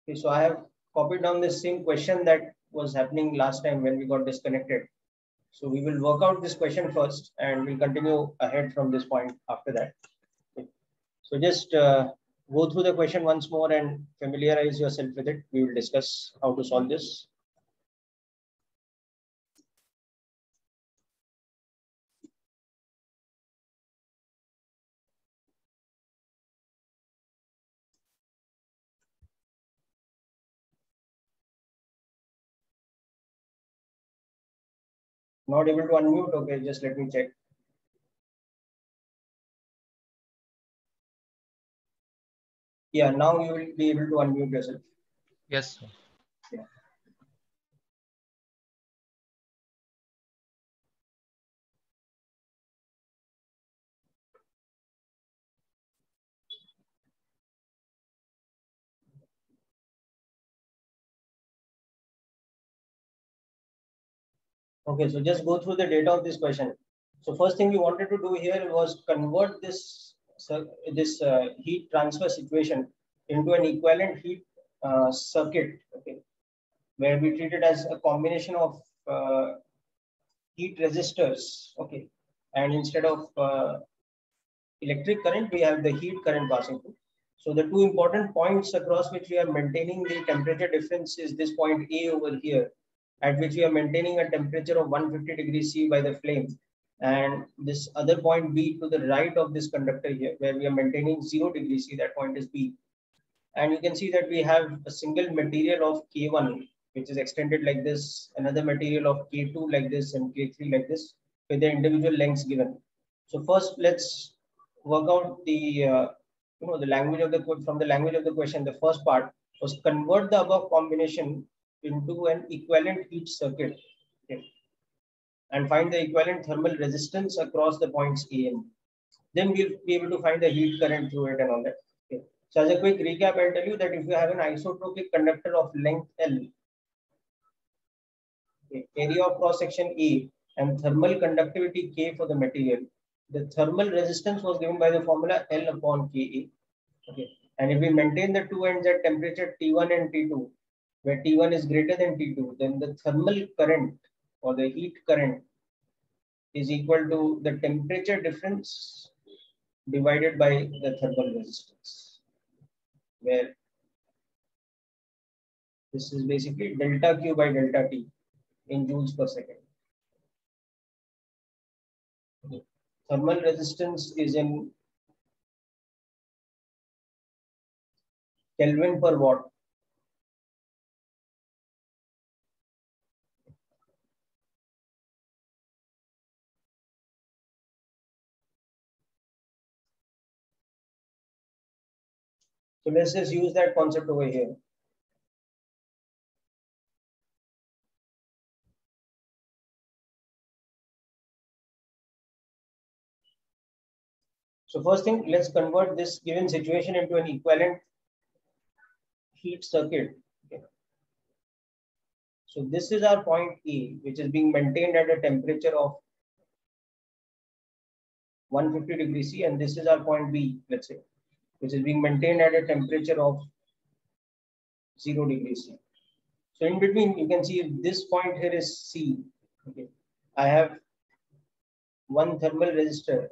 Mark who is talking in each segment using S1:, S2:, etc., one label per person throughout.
S1: Okay, so I have copied down the same question that was happening last time when we got disconnected. So we will work out this question first and we'll continue ahead from this point after that. Okay. So just go through the question once more and familiarize yourself with it. We will discuss how to solve this. Not able to unmute? Okay, just let me check. Yeah, now you will be able to unmute yourself.
S2: Yes.
S1: Yeah. Okay, so just go through the data of this question. So first thing we wanted to do here was convert this heat transfer situation into an equivalent heat circuit, okay, where we treat it as a combination of heat resistors, okay, and instead of electric current, we have the heat current passing through. So the two important points across which we are maintaining the temperature difference is this point A over here, at which we are maintaining a temperature of 150 degrees C by the flame. And this other point B to the right of this conductor here, where we are maintaining 0 degrees C, that point is B. And you can see that we have a single material of K1, which is extended like this, another material of K2 like this, and K3 like this, with the individual lengths given. So first, let's work out the the language of the from the language of the question. The first part was convert the above combination into an equivalent heat circuit, okay, and find the equivalent thermal resistance across the points A and B. Then we'll be able to find the heat current through it and all that. Okay. So as a quick recap, I'll tell you that if you have an isotropic conductor of length L, okay, area of cross section A, and thermal conductivity K for the material, the thermal resistance was given by the formula L upon Ka. Okay. And if we maintain the two ends at temperature T1 and T2, where T1 is greater than T2, then the thermal current or the heat current is equal to the temperature difference divided by the thermal resistance, where this is basically delta Q by delta T in joules per second. Okay. Thermal resistance is in Kelvin per watt. So let's just use that concept over here. So first thing, let's convert this given situation into an equivalent heat circuit. Okay. So this is our point E, which is being maintained at a temperature of 150 degrees C, and this is our point B, let's say, which is being maintained at a temperature of 0 degrees C. So in between, you can see this point here is C. Okay. I have one thermal resistor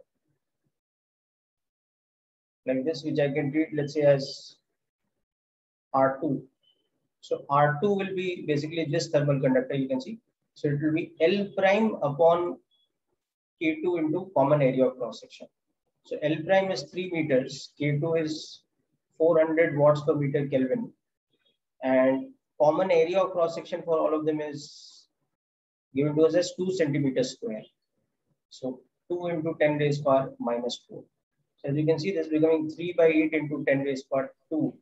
S1: like this, which I can treat, let's say, as R2. So R2 will be basically this thermal conductor, you can see. So it will be L prime upon K2 into common area of cross section. So L prime is 3 meters, K2 is 400 watts per meter Kelvin, and common area of cross section for all of them is given to us as 2 centimeters square. So 2 into 10 raised power minus 4. So as you can see, this is becoming 3 by 8 into 10 raised power 2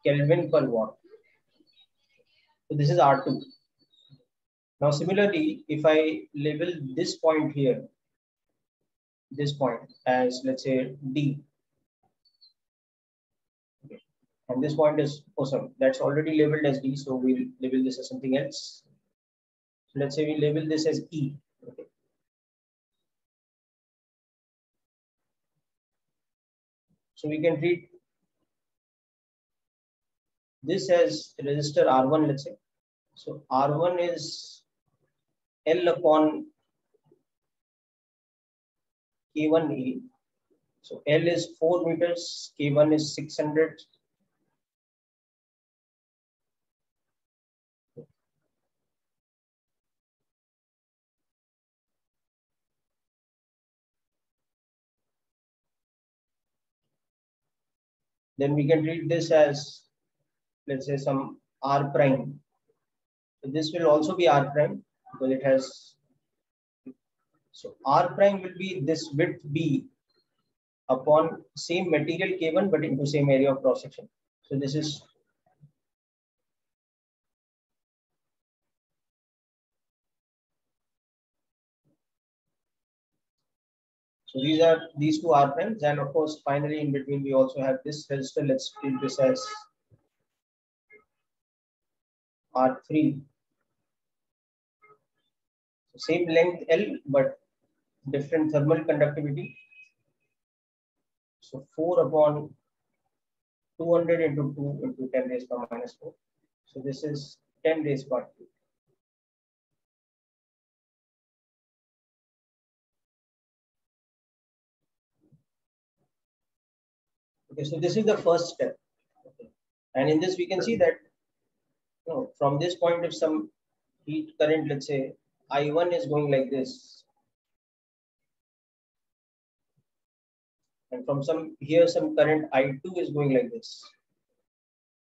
S1: Kelvin per watt. So this is R2. Now similarly, if I label this point here, this point as, let's say, D, okay, and this point is awesome. That's already labeled as D, so we'll label this as something else. So let's say we label this as E. Okay. So we can treat this has resistor R1, let's say. So R1 is L upon K1A. So L is 4 meters, K1 is 600. Then we can treat this as, let's say, some R prime. So this will also be R prime because it has, so R prime will be this width B upon same material K1 but into same area of cross section. So this is, so these are these two R primes, and of course finally in between we also have this resistor. Let's treat this as R3. So same length L but different thermal conductivity. So 4 upon 200 into 2 into 10 raised power minus 4. So this is 10 raised power 2. Okay, so this is the first step. Okay. And in this we can see that, you know, from this point, if some heat current, let's say I1 is going like this, and from some here some current I2 is going like this.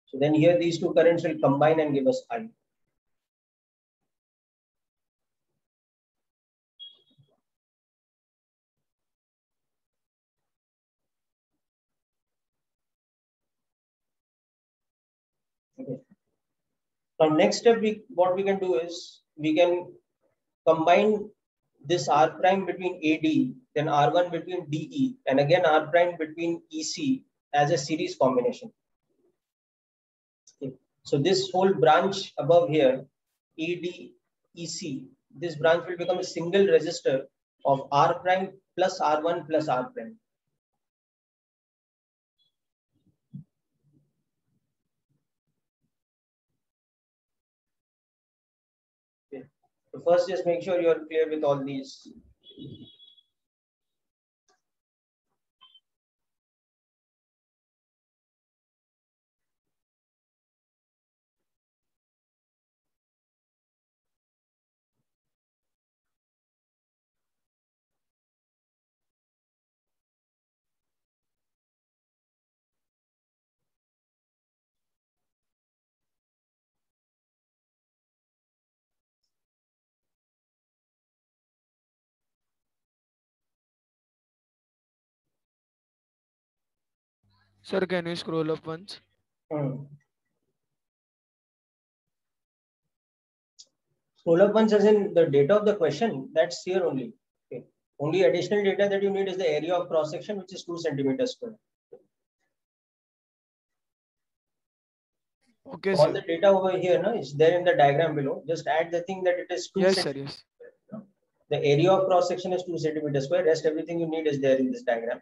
S1: So then here these two currents will combine and give us I. Okay. Now next step, what we can do is we can combine this R prime between AD, then R1 between DE, and again R prime between EC as a series combination. Okay. So this whole branch above here, ADEC, this branch will become a single resistor of R prime plus R1 plus R prime. Okay. So first, just make sure you are clear with all these.
S2: Sir, can you scroll up once?
S1: Hmm. Solar punch as in the data of the question, that's here only. Okay. Only additional data that you need is the area of cross section, which is 2 centimeters square.
S2: Okay,
S1: So all
S2: sir.
S1: the data over here no, is there in the diagram below. Just add the thing that it is 2
S2: Yes, sir.
S1: centimeters
S2: Yes.
S1: square. The area of cross section is 2 centimeters square. Rest everything you need is there in this diagram.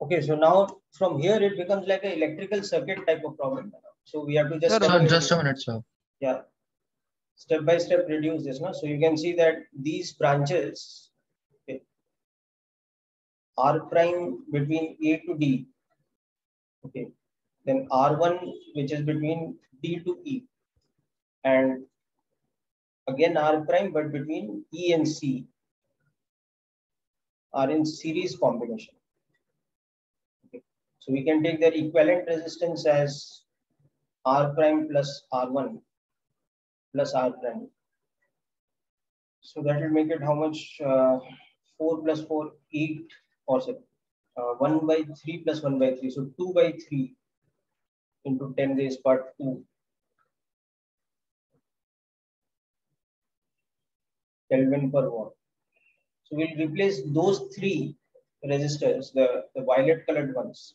S1: Okay, so now from here it becomes like an electrical circuit type of problem. So we have to just
S2: Sir,
S1: step by
S3: Just a minute, sir.
S1: yeah, step by step reduce this. No? So you can see that these branches, okay, R prime between A to D, okay, then R1 which is between D to E, and again R prime but between E and C are in series combination. Okay. So we can take their equivalent resistance as R prime plus R1 plus R prime. So that will make it how much? 4 plus 4, 8 or 7. 1 by 3 plus 1 by 3. So 2 by 3 into 10 raised power 2 Kelvin per watt. So we'll replace those three resistors, the violet colored ones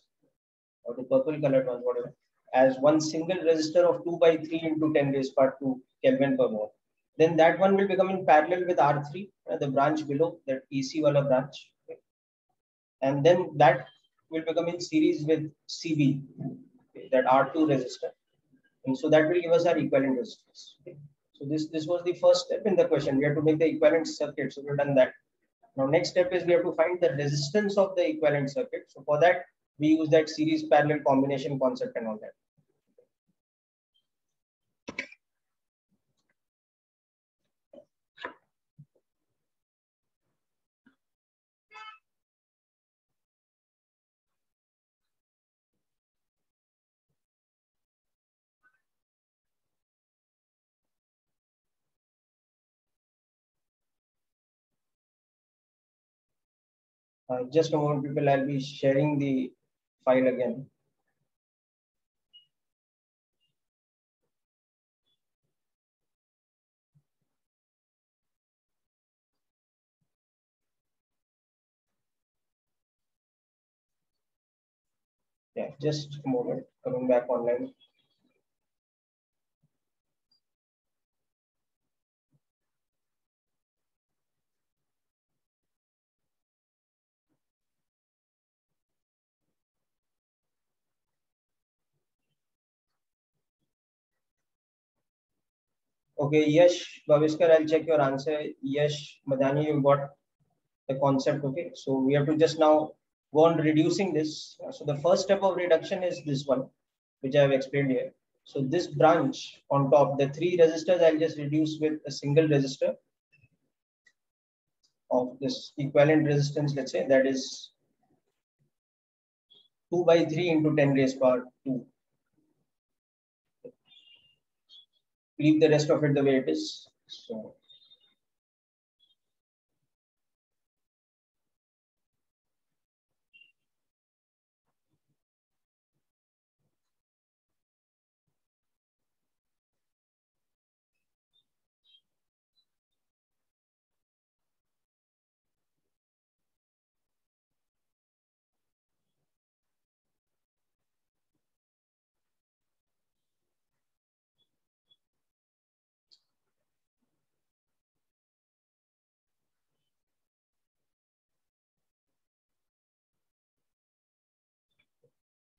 S1: or the purple colored ones, whatever, as one single resistor of 2 by 3 into 10 raised power 2 Kelvin per watt. Then that one will become in parallel with R3, the branch below, that AC wala branch. Okay. And then that will become in series with CB, okay, that R2 resistor. And so that will give us our equivalent resistance. Okay. So this was the first step in the question. We have to make the equivalent circuit. So we've done that. Now next step is we have to find the resistance of the equivalent circuit. So for that, we use that series parallel combination concept and all that. Just a moment, people, I'll be sharing the file again. Yeah, just a moment, coming back online. Okay, Yash Bhaviskar, I'll check your answer. Yash Madani, you got the concept. Okay, so we have to just now go on reducing this. So the first step of reduction is this one, which I have explained here. So this branch on top, the three resistors, I'll just reduce with a single resistor of this equivalent resistance, let's say, that is 2 by 3 into 10 raised power 2. Leave the rest of it the way it is. So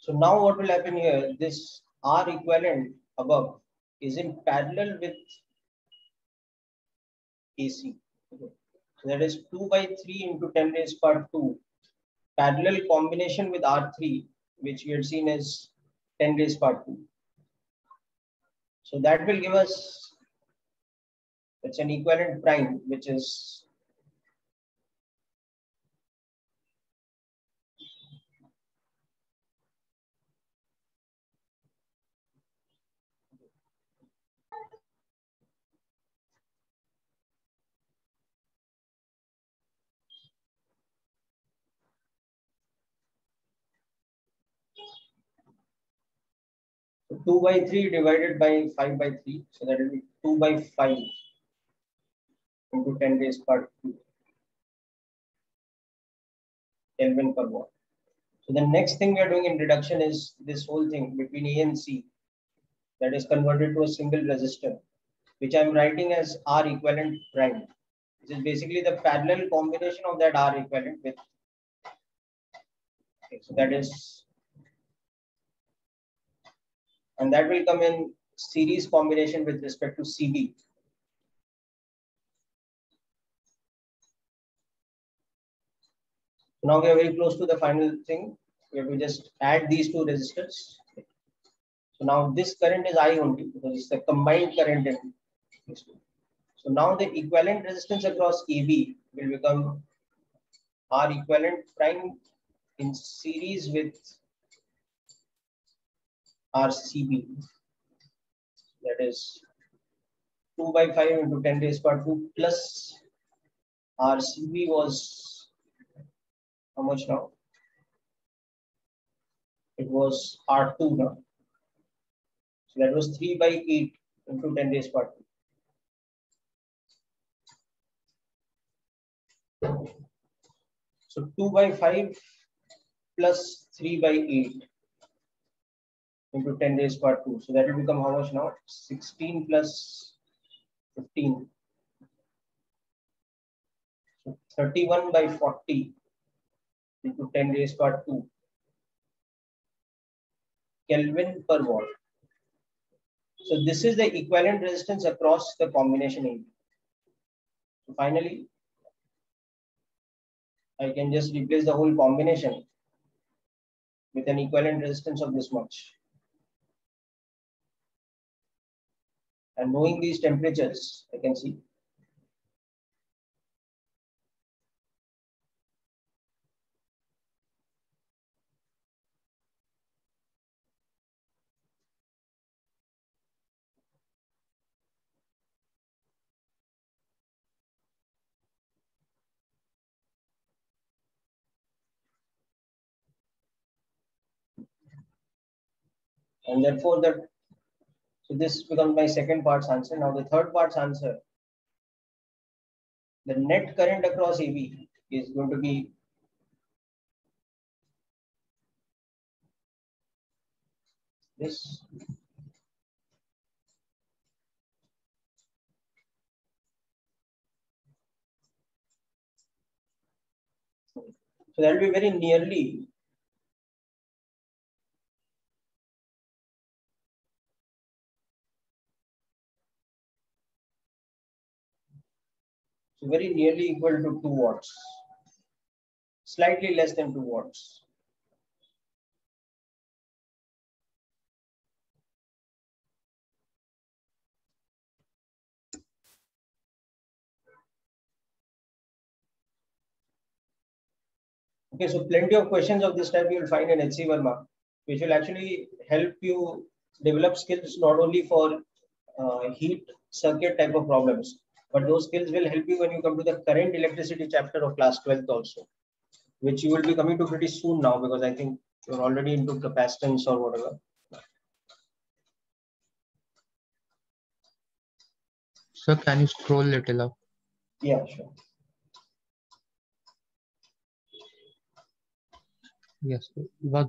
S1: So now what will happen here? This R equivalent above is in parallel with AC. Okay. So that is 2 by 3 into 10 raised power 2 parallel combination with R3, which we had seen as 10 raised power 2. So that will give us, it's an equivalent prime, which is 2 by 3 divided by 5 by 3. So that will be 2 by 5 into 10 raised power 2 Kelvin per watt. So the next thing we are doing in reduction is this whole thing between A and C, that is converted to a single resistor, which I'm writing as R equivalent prime, which is basically the parallel combination of that R equivalent with Okay, so that is, and that will come in series combination with respect to CB. So now we are very close to the final thing. We have to just add these two resistors. So now this current is I only because it's the combined current in these two. So now the equivalent resistance across AB will become R equivalent prime in series with RCB. That is 2 by 5 into 10 raised power 2 plus RCB was how much now? It was R2 now. So that was 3 by 8 into 10 raised power 2. So 2 by 5 plus 3 by 8 into 10 raised power 2. So that will become how much now? 16 plus 15. So 31 by 40 into 10 raised power 2 Kelvin per watt. So this is the equivalent resistance across the combination AB. So finally, I can just replace the whole combination with an equivalent resistance of this much. And knowing these temperatures, I can see. And therefore that, so this becomes my second part's answer. Now the third part's answer, the net current across AB is going to be this. So that will be very nearly equal to 2 watts, slightly less than 2 watts. Okay, so plenty of questions of this type you will find in HC Verma, which will actually help you develop skills not only for heat circuit type of problems, but those skills will help you when you come to the current electricity chapter of class 12th also, which you will be coming to pretty soon now because I think you're already into capacitance or whatever.
S3: Sir, can you scroll a little up?
S1: Yeah, sure.
S3: Yes, but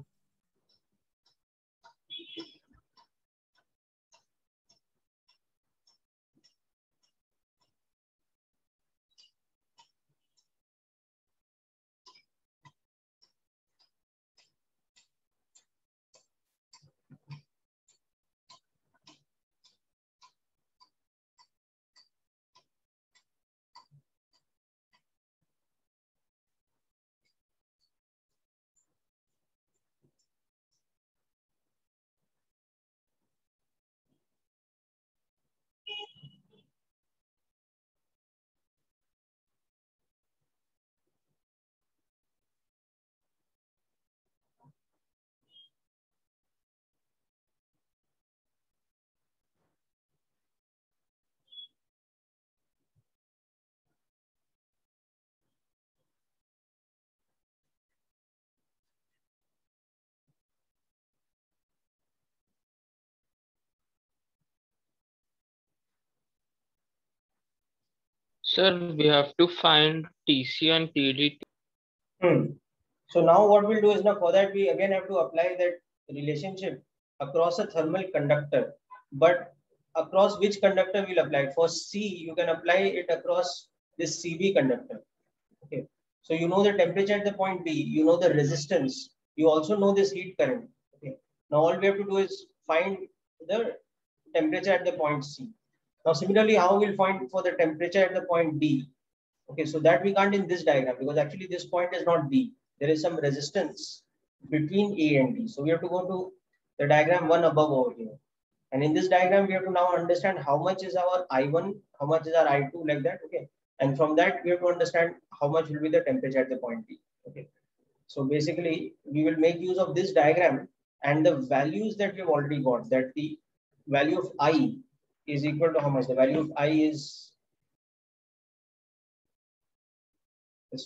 S2: Sir, we have to find TC and TD.
S1: So now what we'll do is now for that we again have to apply that relationship across a thermal conductor, but across which conductor we'll apply? For C, you can apply it across this CB conductor. Okay. So you know the temperature at the point B, you know the resistance, You also know this heat current. Okay. Now all we have to do is find the temperature at the point C. Now similarly, how we'll find for the temperature at the point D? Okay, so that we can't in this diagram because actually this point is not D. There is some resistance between A and D. So we have to go to the diagram one above over here. And in this diagram, we have to now understand how much is our I1, how much is our I2 like that. Okay. And from that, we have to understand how much will be the temperature at the point D. Okay. So basically, we will make use of this diagram and the values that we've already got, that the value of I is equal to how much? The value of I is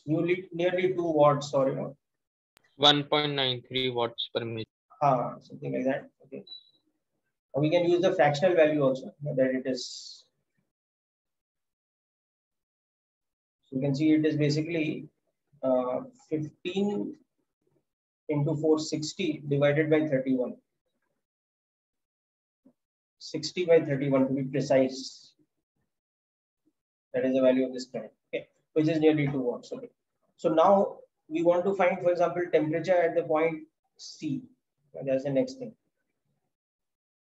S1: nearly 2 watts or
S2: 1.93 watts per meter.
S1: Something like that. Okay. We can use the fractional value also, that it is. So you can see it is basically 15 into 460 divided by 31. 60 by 31 to be precise. That is the value of this current, okay, which is nearly 2 watts. Okay. So now we want to find, for example, temperature at the point C. That's the next thing.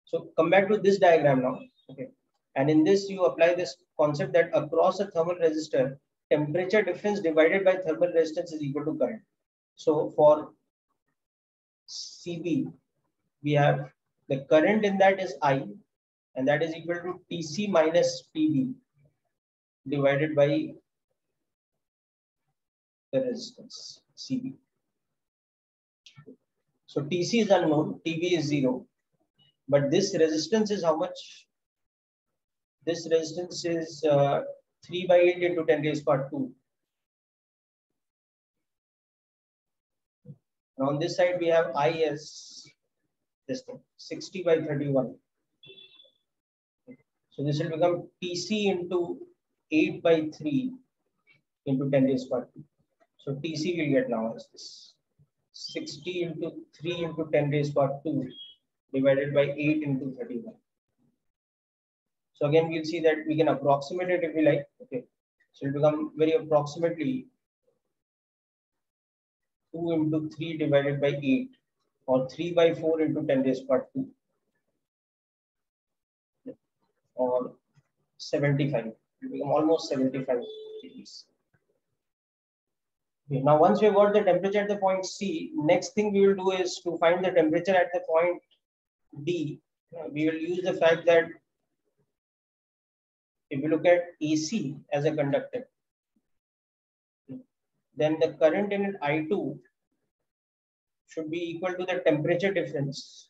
S1: So come back to this diagram now. Okay. And in this, you apply this concept that across a thermal resistor, temperature difference divided by thermal resistance is equal to current. So for CB, we have the current in that is I, and that is equal to TC minus TB divided by the resistance CB. So TC is unknown, TB is 0, but this resistance is how much? This resistance is 3 by 8 into 10 raised power 2. And on this side, we have I as this thing, 60 by 31. So this will become TC into 8 by 3 into 10 raised power 2. So TC will get now as this 60 into 3 into 10 raised power 2 divided by 8 into 31. So again, we'll see that we can approximate it if we like. Okay. So it will become very approximately 2 into 3 divided by 8 or 3 by 4 into 10 raised power 2 or 75. It will become almost 75 degrees. Okay. Now, once we've got the temperature at the point C, next thing we will do is to find the temperature at the point D. We will use the fact that if you look at AC as a conductor, then the current in it I2 should be equal to the temperature difference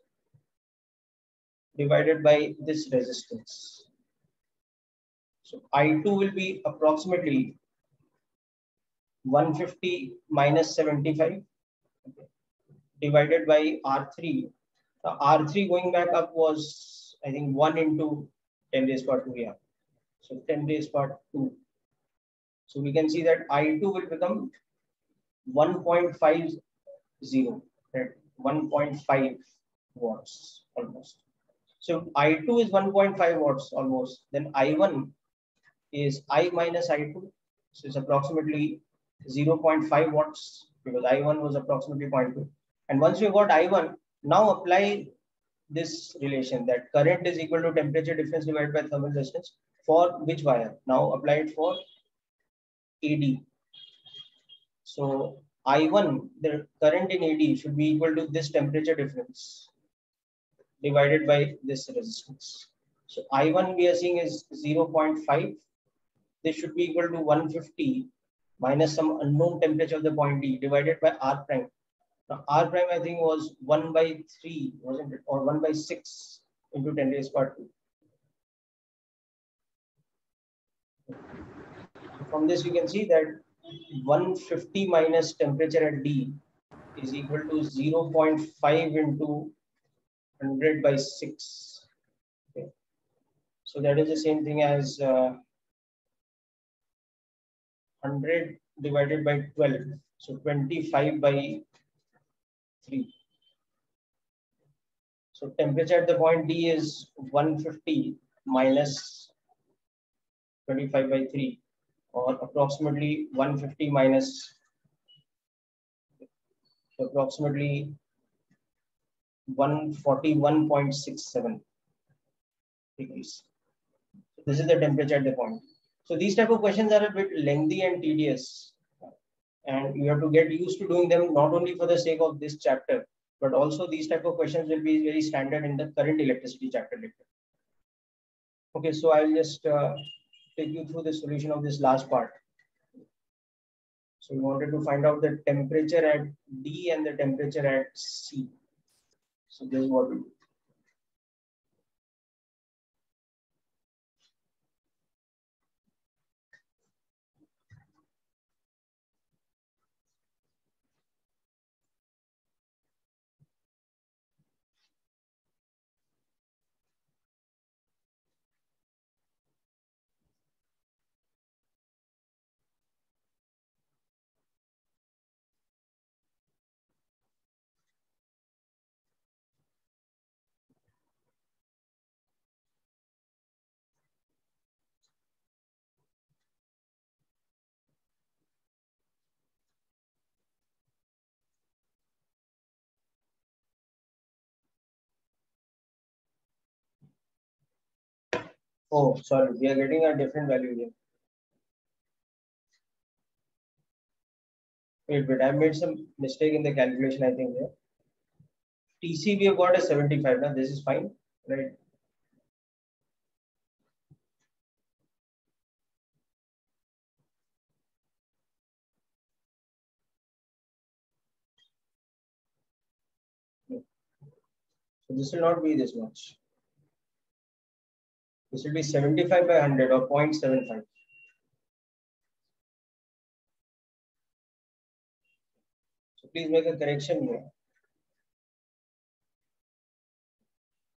S1: divided by this resistance. So I2 will be approximately 150 minus 75 divided by R3. R3 going back up was, I think, 1 into 10 raised power 2. Yeah. So 10 raised power 2. So we can see that I2 will become 1.50, right? 1.5 watts almost. So I2 is 1.5 watts almost. Then I1 is I minus I2. So it's approximately 0.5 watts because I1 was approximately 0.2. And once you got I1, now apply this relation that current is equal to temperature difference divided by thermal resistance for which wire? Now apply it for AD. So I1, the current in AD should be equal to this temperature difference divided by this resistance. So I1 we are seeing is 0.5. This should be equal to 150 minus some unknown temperature of the point D divided by R prime. Now R prime I think was 1 by 3, wasn't it? Or 1 by 6 into 10 raised power 2. From this you can see that 150 minus temperature at D is equal to 0.5 into 100 by 6. Okay. So that is the same thing as 100 divided by 12. So 25 by 3. So temperature at the point D is 150 minus 25 by 3 or approximately 150 minus So approximately 141.67 degrees. This is the temperature at the point. So these type of questions are a bit lengthy and tedious, and you have to get used to doing them not only for the sake of this chapter, but also these type of questions will be very standard in the current electricity chapter later. Okay, so I'll just take you through the solution of this last part. So we wanted to find out the temperature at D and the temperature at C. So this is what we do. Oh, sorry, we are getting a different value here. Wait, I made some mistake in the calculation, I think here. TC we have got a 75. Now this is fine, right? So this will not be this much. This will be 75 by 100 or 0.75. So please make a correction here.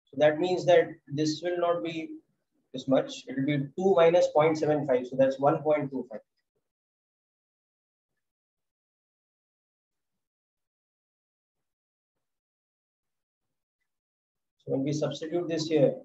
S1: So that means that this will not be this much. It will be 2 minus 0.75. So that's 1.25. So when we substitute this here,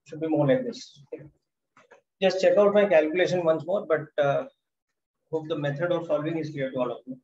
S1: should be more like this. Just check out my calculation once more, but hope the method of solving is clear to all of you.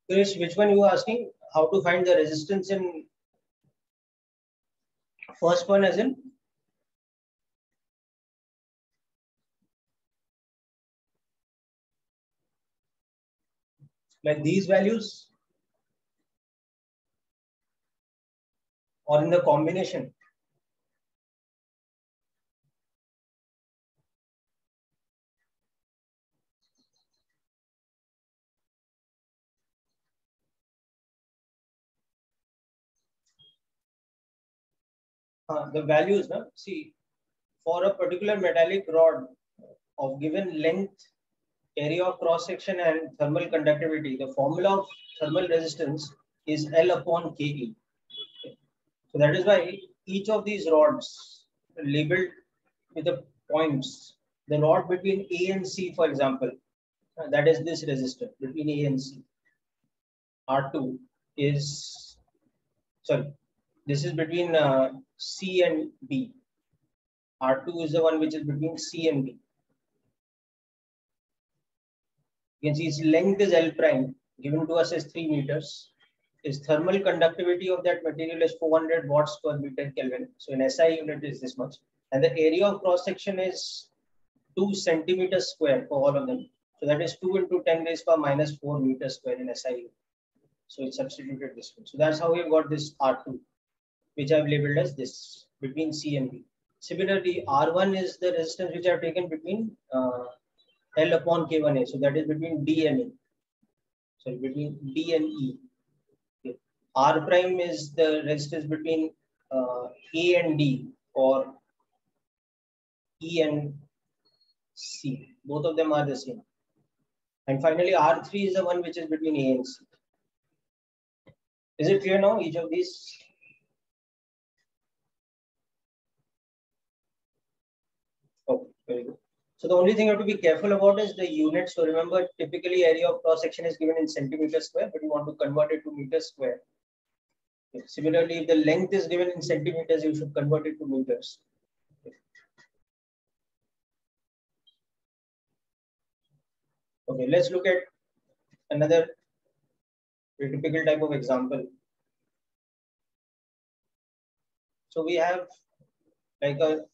S1: Chris, which one you are asking? How to find the resistance in first one as in? Like these values or in the combination? The values, no? See, for a particular metallic rod of given length, area of cross section and thermal conductivity, the formula of thermal resistance is L upon Ke. So that is why each of these rods labeled with the points, the rod between A and C, for example, that is this resistor between A and C. R2 is, sorry, this is between C and B. R2 is the one which is between C and B. You can see its length is L prime, given to us as 3 meters. Its thermal conductivity of that material is 400 watts per meter Kelvin. So in SI unit is this much. And the area of cross section is 2 centimeters square for all of them. So that is 2 into 10 raised power minus 4 meters square in SI unit. So it substituted this one. So that's how we got this R2, which I've labeled as this between C and B. Similarly, R1 is the resistance which I've taken between L upon K1A. So that is between D and E. Sorry, between D and E. Okay. R prime is the resistance between A and D or E and C. Both of them are the same. And finally, R3 is the one which is between A and C. Is it clear now, each of these? Okay, very good. So the only thing you have to be careful about is the unit. So remember, typically area of cross section is given in centimeter square, but you want to convert it to meter square. Okay. Similarly, if the length is given in centimeters, you should convert it to meters. Okay, let's look at another typical type of example. So we have like a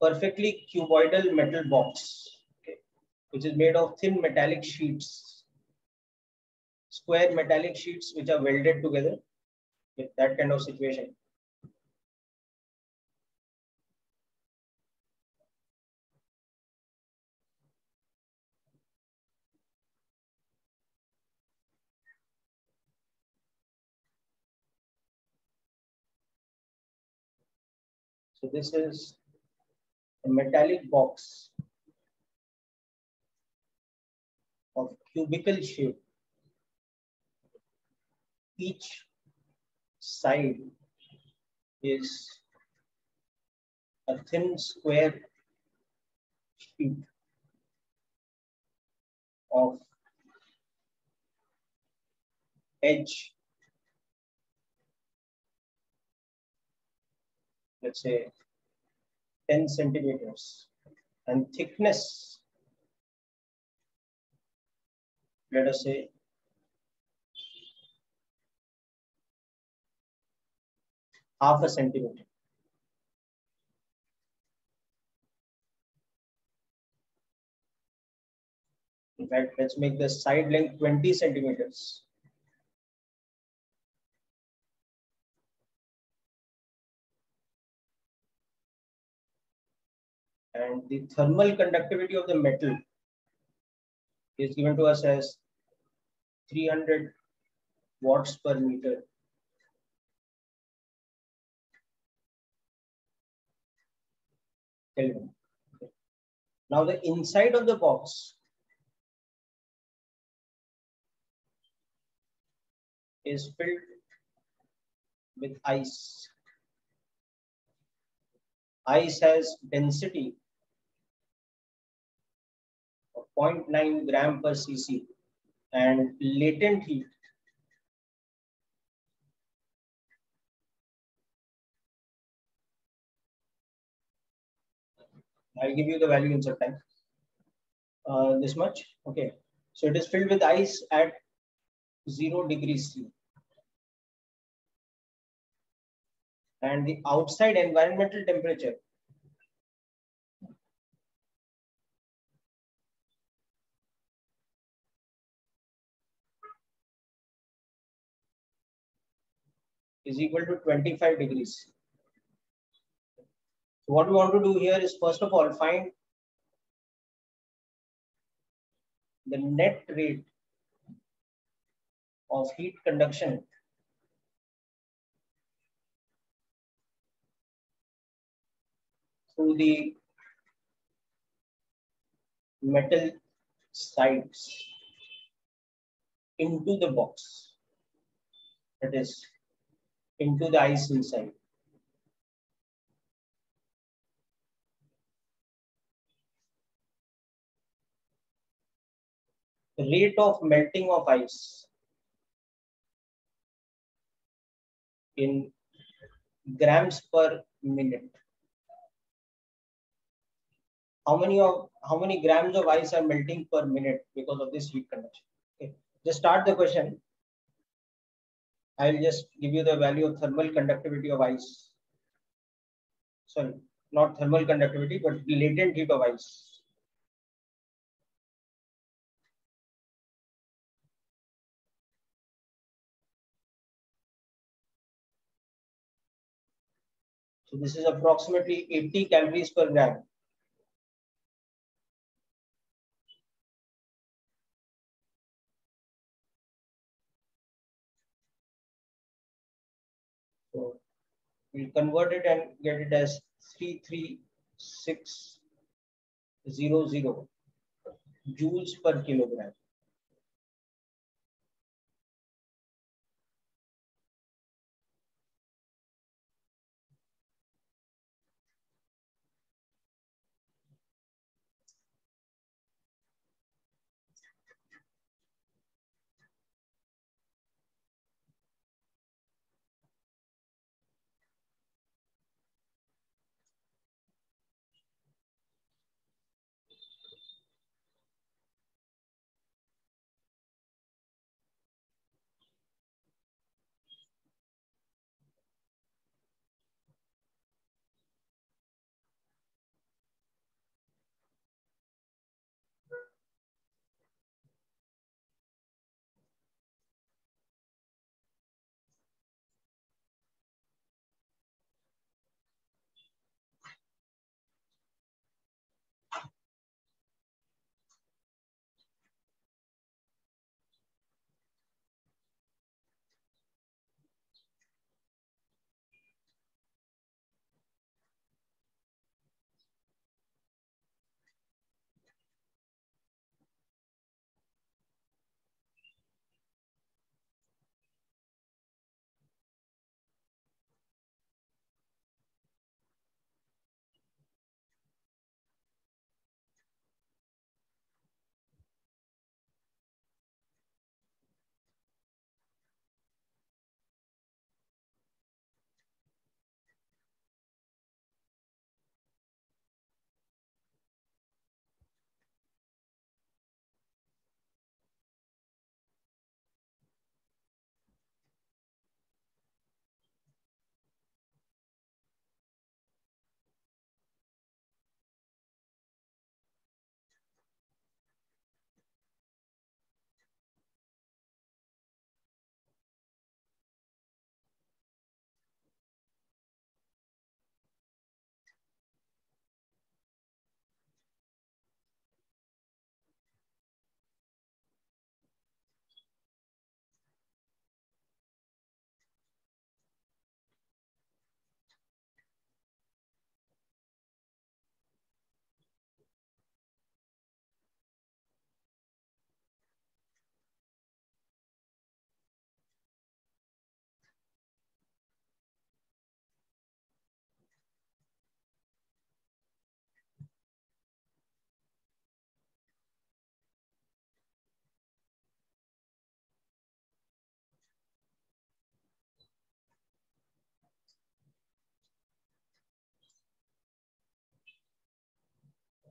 S1: perfectly cuboidal metal box, okay, which is made of thin metallic sheets, square metallic sheets which are welded together. Okay, that kind of situation. So this is a metallic box of cubical shape. Each side is a thin square sheet of edge, let's say 10 centimeters, and thickness, let us say half a centimeter. In fact, let's make the side length 20 centimeters. And the thermal conductivity of the metal is given to us as 300 watts per meter. Kelvin. Now the inside of the box is filled with ice. Ice has density of 0.9 gram per cc and latent heat I'll give you the value in some time. This much. Okay. So it is filled with ice at 0 degrees C. And the outside environmental temperature is equal to 25 degrees. So what we want to do here is, first of all, find the net rate of heat conduction through the metal sides into the box, that is, into the ice inside. The rate of melting of ice in grams per minute. How many grams of ice are melting per minute because of this heat conduction? Okay. Just start the question. I'll just give you the value of thermal conductivity of ice. Sorry, not thermal conductivity, but latent heat of ice. So this is approximately 80 calories per gram. So we'll convert it and get it as 33600 joules per kilogram.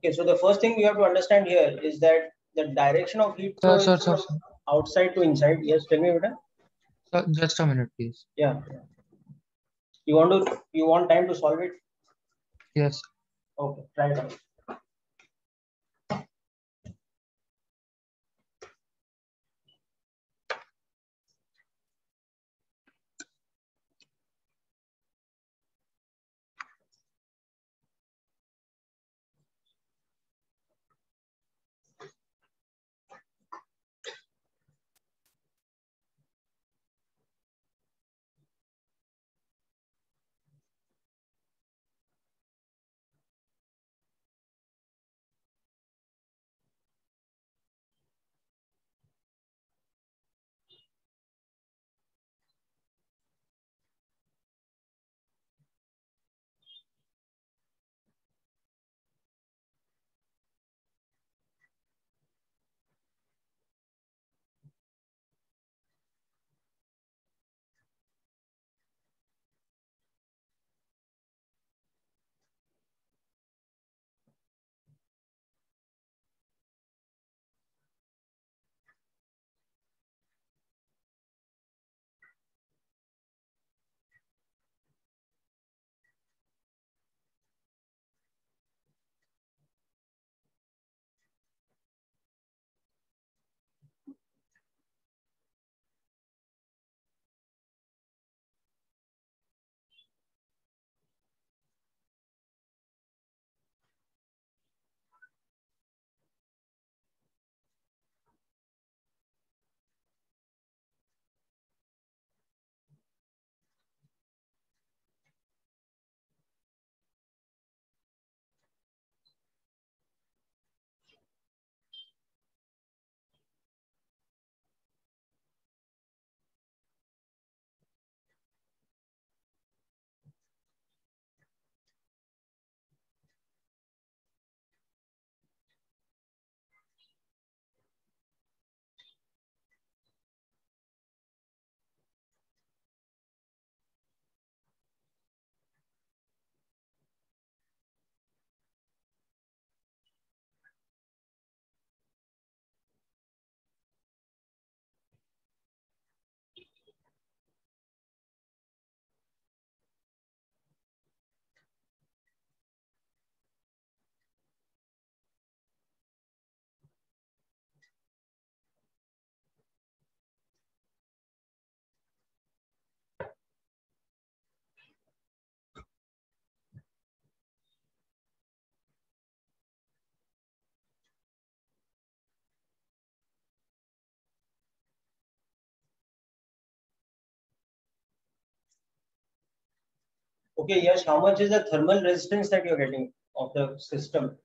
S1: Okay, so the first thing we have to understand here is that the direction of heat flow
S3: Sir,
S1: is from outside to inside. Yes, tell me, beta.
S3: Sir, just a minute, please.
S1: Yeah. You want time to solve it?
S3: Yes.
S1: Okay, try it out. Okay, Yash, how much is the thermal resistance that you're getting of the system?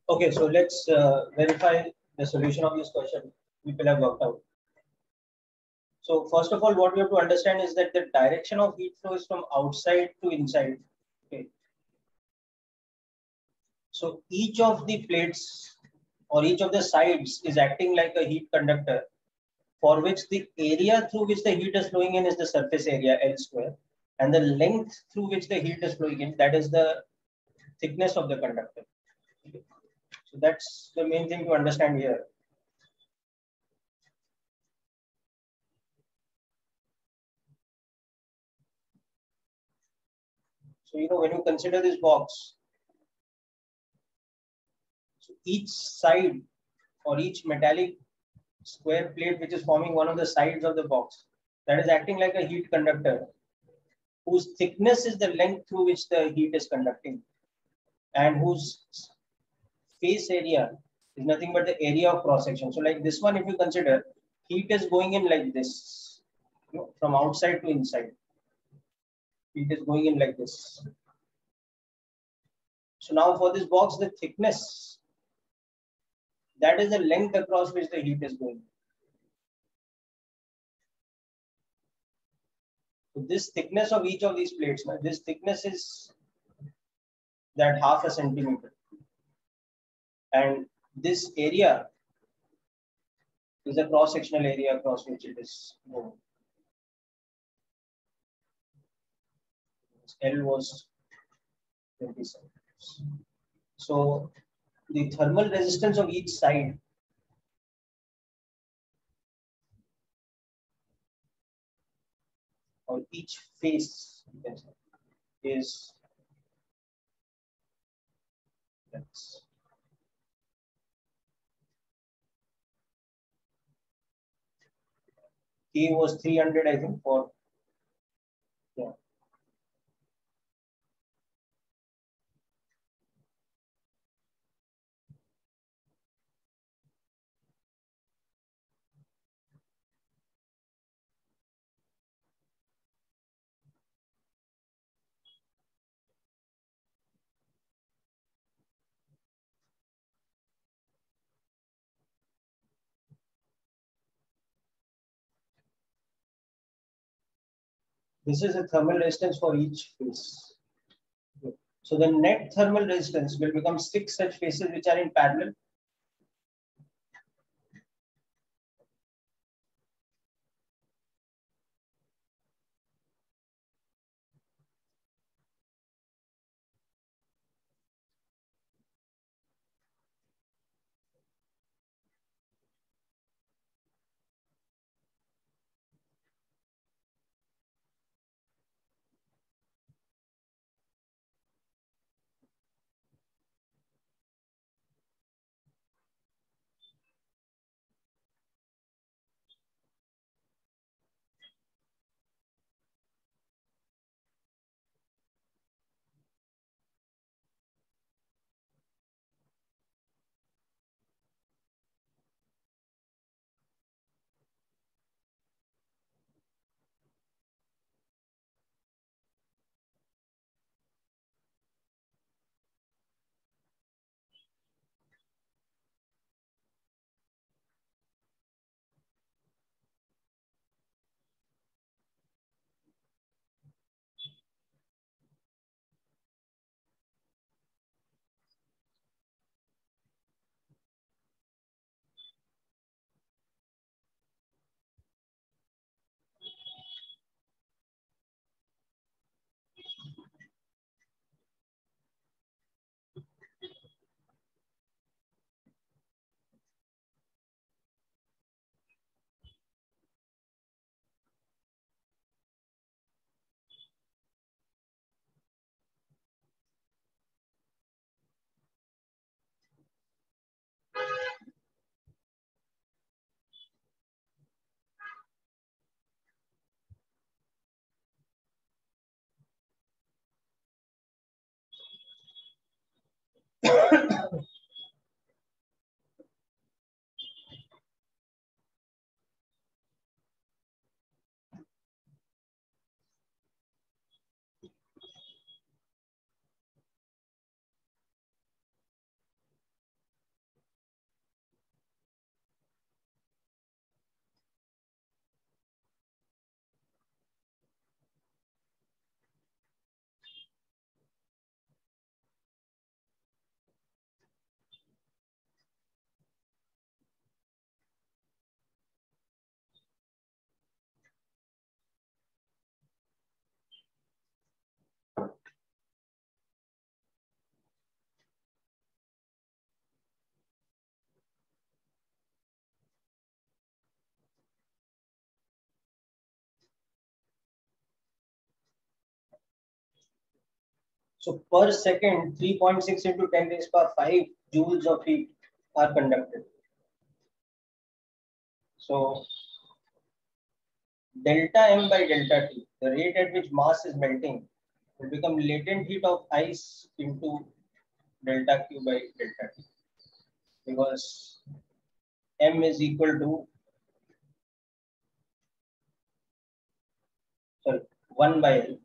S1: Okay, so let's verify the solution of this question people have worked out. So first of all, what we have to understand is that the direction of heat flow is from outside to inside. Okay. So each of the plates or each of the sides is acting like a heat conductor, for which the area through which the heat is flowing in is the surface area L square, and the length through which the heat is flowing in, that is the thickness of the conductor. Okay. So that's the main thing to understand here. So, when you consider this box, so each side or each metallic square plate which is forming one of the sides of the box, that is acting like a heat conductor, whose thickness is the length through which the heat is conducting, and whose face area is nothing but the area of cross section. So like this one, if you consider, heat is going in like this, from outside to inside. Heat is going in like this. So now for this box, the thickness, that is the length across which the heat is going. So this thickness of each of these plates, this thickness is that half a centimeter. And this area is the cross-sectional area across which it is going. L was 20 centimeters. So the thermal resistance of each side or each face is K was 300, I think, for yeah. This is the thermal resistance for each face. So the net thermal resistance will become 6 such faces which are in parallel. So per second, 3.6 into 10 raised power 5 joules of heat are conducted. So delta M by delta T, the rate at which mass is melting, will become latent heat of ice into delta Q by delta T, because M is equal to, sorry, 1 by L.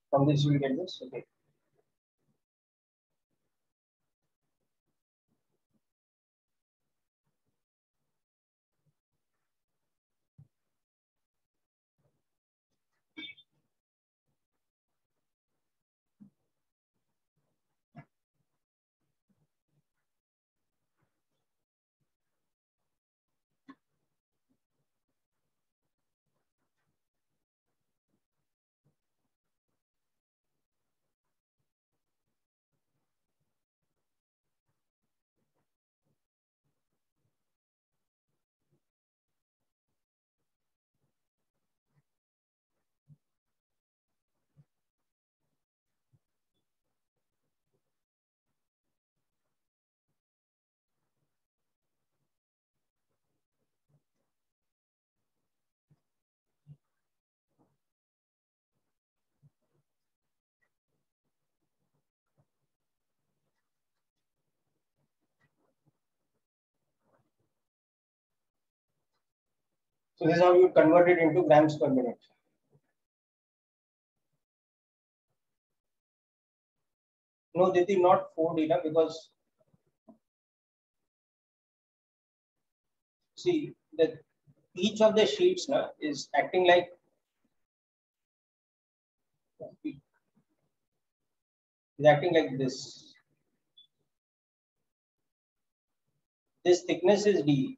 S1: From this you will get this. Okay. So this is how you convert it into grams per minute. No, Diti, not 4D, because see that each of the sheets is acting like this. This thickness is D,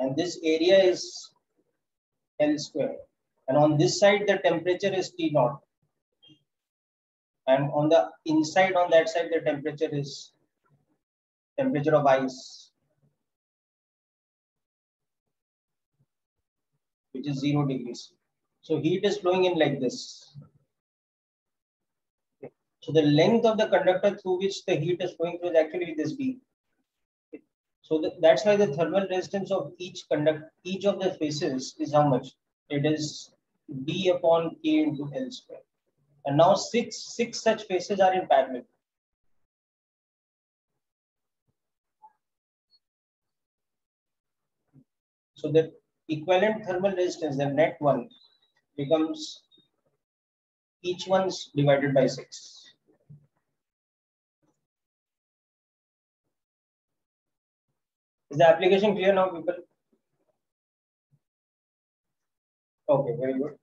S1: and this area is L square. And on this side, the temperature is T naught. And on the inside, on that side, the temperature is temperature of ice, which is 0 degrees. So heat is flowing in like this. So the length of the conductor through which the heat is flowing through is actually this B. So that's why the thermal resistance of each of the faces is how much? It is D upon K into L square. And now six such faces are in parallel. So the equivalent thermal resistance, the net one, becomes each one's divided by 6. Is the application clear now, people? Okay, very good.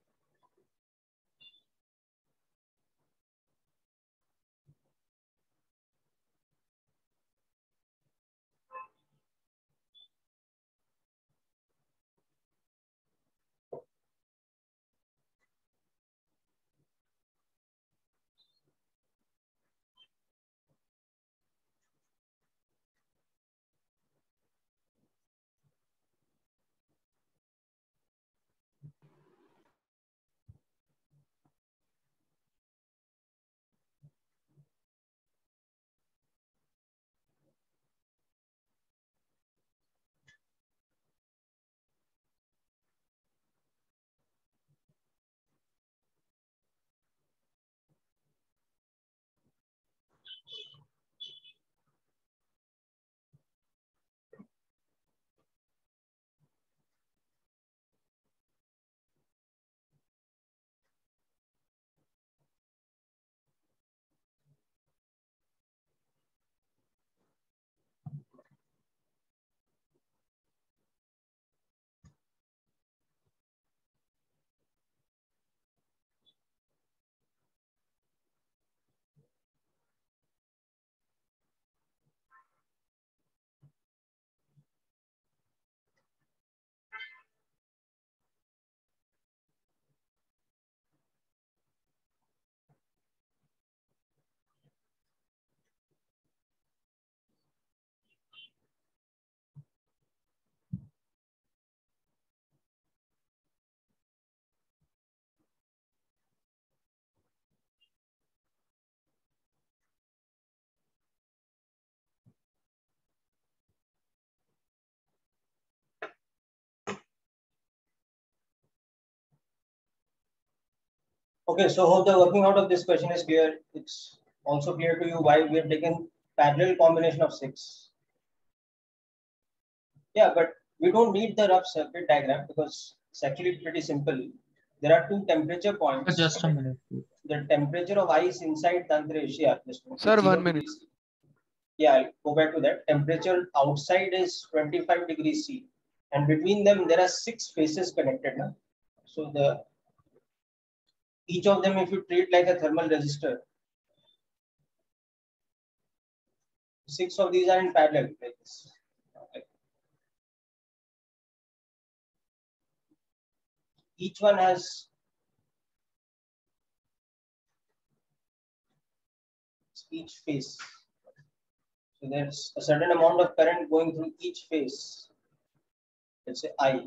S1: Okay, so hope the working out of this question is clear. It's also clear to you why we have taken parallel combination of 6. Yeah, but we don't need the rough circuit diagram because it's actually pretty simple. There are two temperature points.
S3: Just a minute, please.
S1: The temperature of ice inside Tantresh, yeah,
S4: Sir, 1 minute.
S1: Yeah, I'll go back to that. Temperature outside is 25 degrees C, and between them there are 6 faces connected. Now, so each of them, if you treat like a thermal resistor, 6 of these are in parallel like this. Okay. Each one has each face. So there's a certain amount of current going through each face. Let's say I.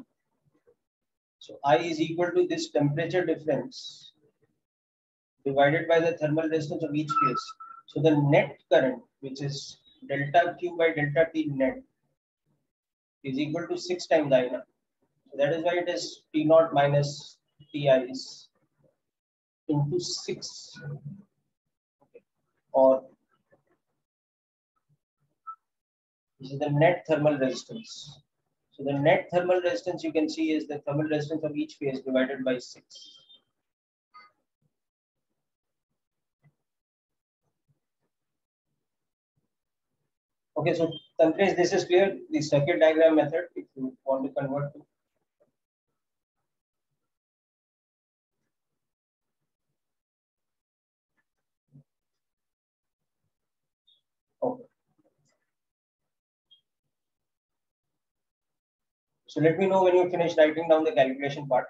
S1: So I is equal to this temperature difference divided by the thermal resistance of each phase. So the net current, which is delta Q by delta T net, is equal to 6 times I naught. So that is why it is T naught minus Ti is into 6. Okay. Or this is the net thermal resistance. So the net thermal resistance you can see is the thermal resistance of each phase divided by 6. Okay, so Tantresh, this is clear, the circuit diagram method, if you want to convert to. Okay. So let me know when you finish writing down the calculation part.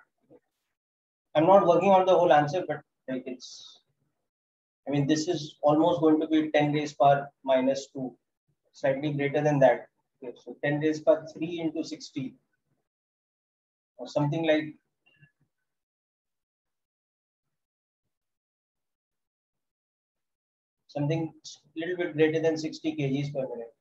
S1: I'm not working on the whole answer, but like I mean, this is almost going to be 10 raised power minus 2, slightly greater than that. Okay, so 10 raised power 3 into 60, or something like something a little bit greater than 60 kgs per minute.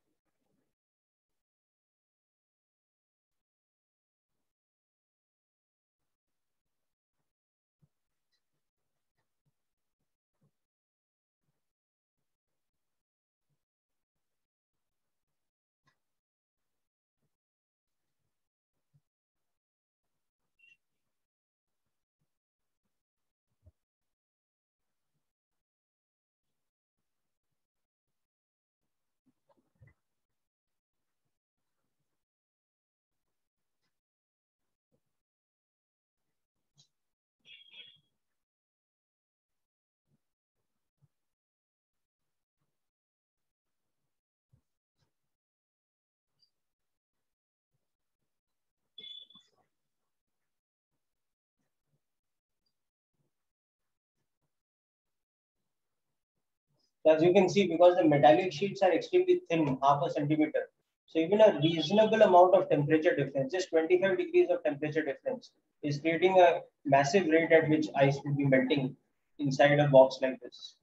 S1: So as you can see, because the metallic sheets are extremely thin, half a centimeter, so even a reasonable amount of temperature difference, just 25 degrees of temperature difference, is creating a massive rate at which ice will be melting inside a box like this.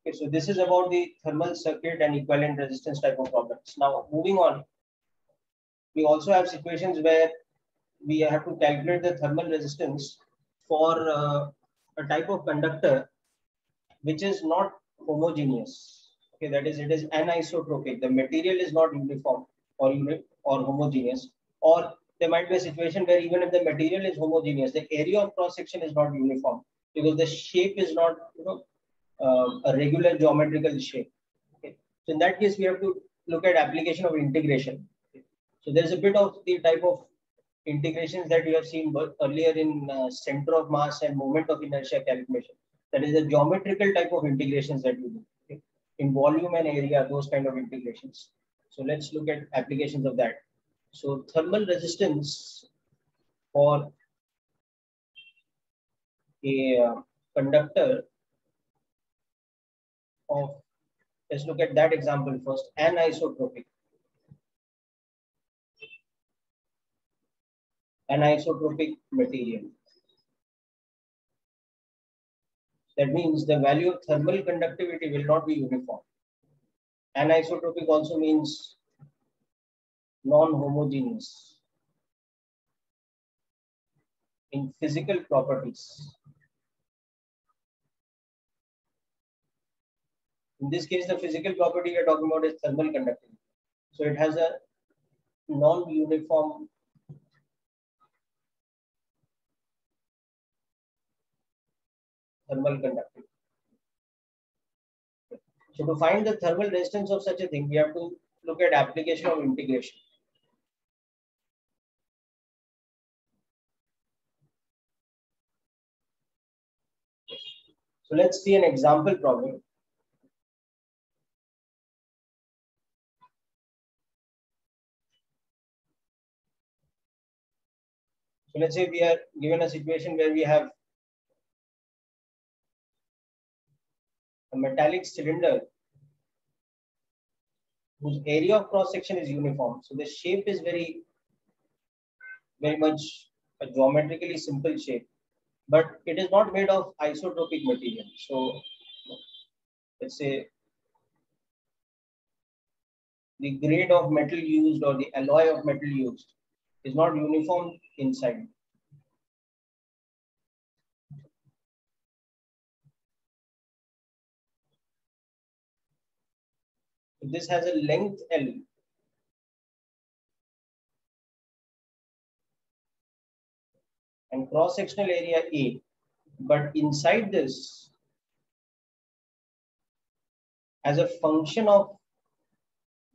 S1: Okay, so this is about the thermal circuit and equivalent resistance type of problems. Now, moving on, we also have situations where we have to calculate the thermal resistance for a type of conductor which is not homogeneous. Okay, that is, it is anisotropic. The material is not uniform or homogeneous. Or there might be a situation where even if the material is homogeneous, the area of cross section is not uniform because the shape is not, a regular geometrical shape. Okay. So in that case, we have to look at application of integration. Okay. So there's a bit of the type of integrations that we have seen earlier in center of mass and moment of inertia calculation. That is the geometrical type of integrations that we do. Okay. In volume and area, those kind of integrations. So let's look at applications of that. So thermal resistance for a conductor of, let's look at that example first, anisotropic. Anisotropic material. That means the value of thermal conductivity will not be uniform. Anisotropic also means non-homogeneous in physical properties. In this case, the physical property we are talking about is thermal conductivity. So it has a non-uniform thermal conductivity. So to find the thermal resistance of such a thing, we have to look at application of integration. So let's see an example problem. So let's say we are given a situation where we have a metallic cylinder whose area of cross section is uniform. So the shape is very much a geometrically simple shape, but it is not made of isotropic material. So let's say the grade of metal used or the alloy of metal used is not uniform inside. So this has a length L and cross-sectional area A, but inside this, as a function of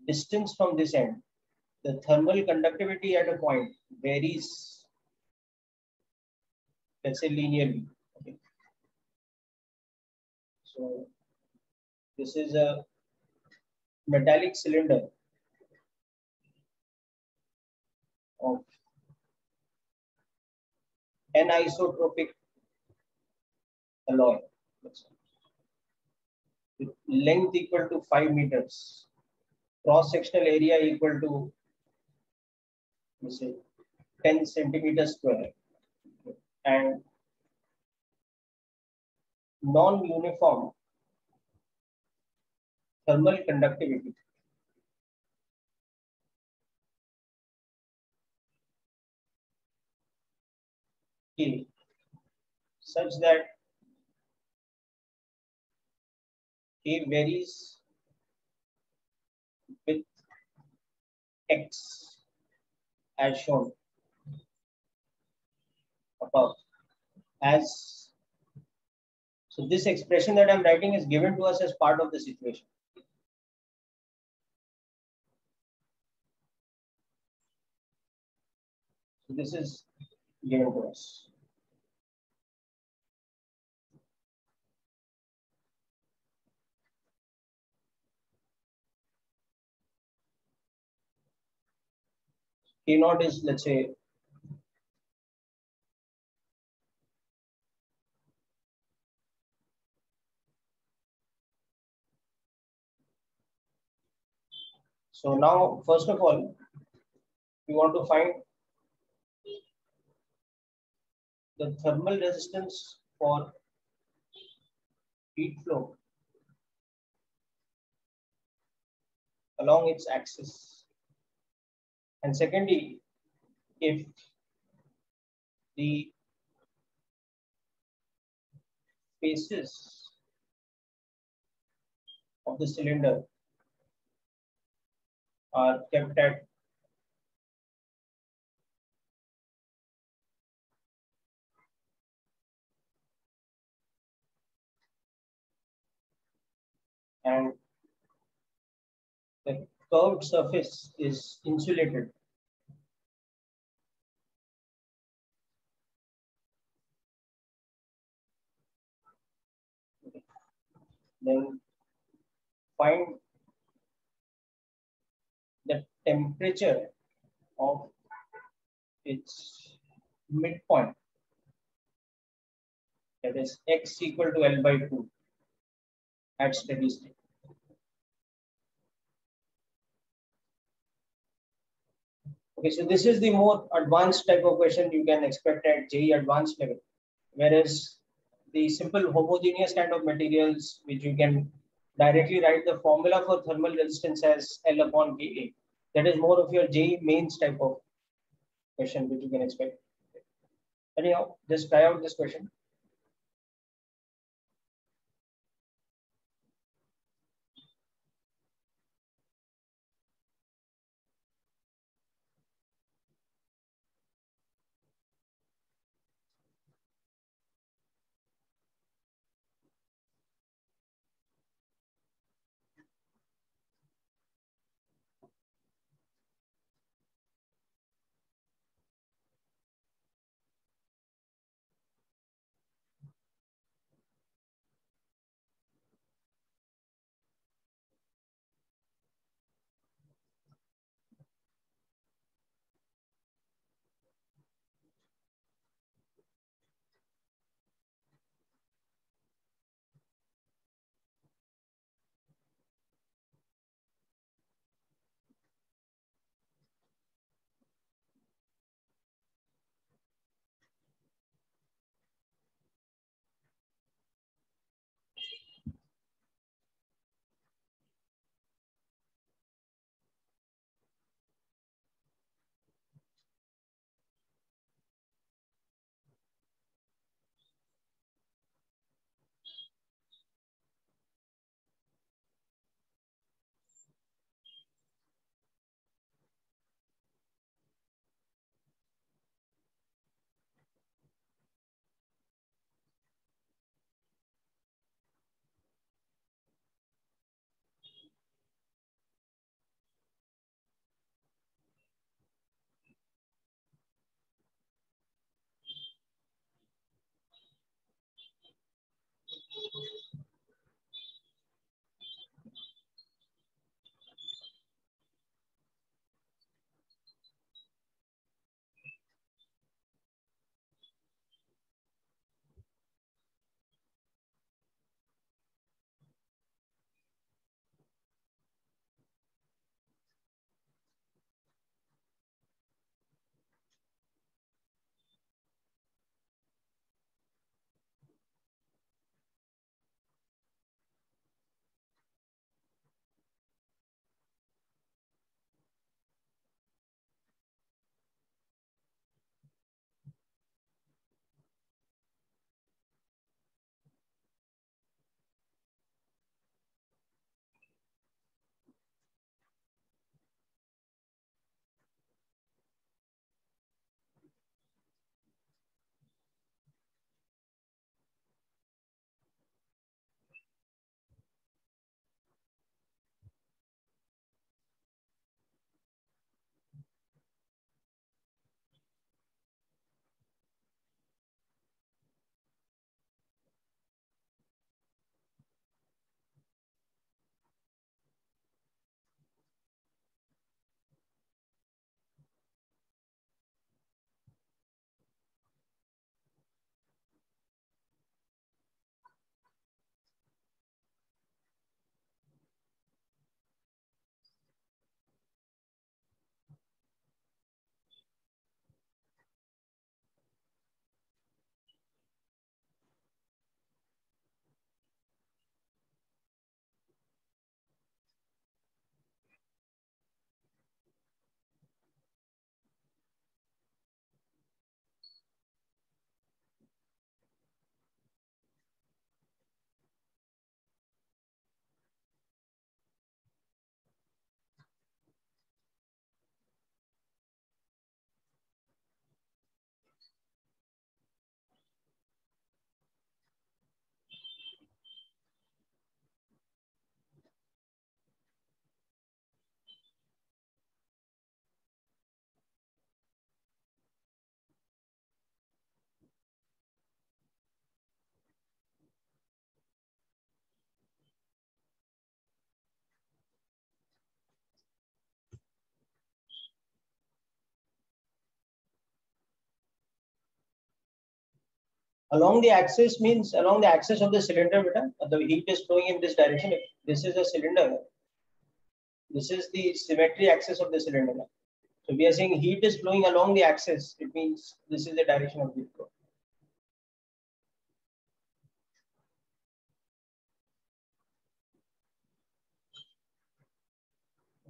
S1: distance from this end, the thermal conductivity at a point varies, let's say linearly. Okay. So this is a metallic cylinder of anisotropic alloy with length equal to 5 meters, cross-sectional area equal to, let's say, 10 centimeters square, and non-uniform thermal conductivity. K, such that K varies with X as shown above. So this expression that I'm writing is given to us as part of the situation. So this is given to us. K naught is, let's say, so now, first of all, we want to find the thermal resistance for heat flow along its axis. And secondly, if the faces of the cylinder are kept at and the curved surface is insulated, then find the temperature of its midpoint, that is X equal to L by 2 at steady state. Okay, so this is the more advanced type of question you can expect at JEE advanced level, whereas the simple homogeneous kind of materials which you can directly write the formula for thermal resistance as L upon Ka. That is more of your JEE mains type of question which you can expect. Anyhow, just try out this question. Along the axis means along the axis of the cylinder, beta. The heat is flowing in this direction. If this is a cylinder, this is the symmetry axis of the cylinder. So we are saying heat is flowing along the axis. It means this is the direction of the flow.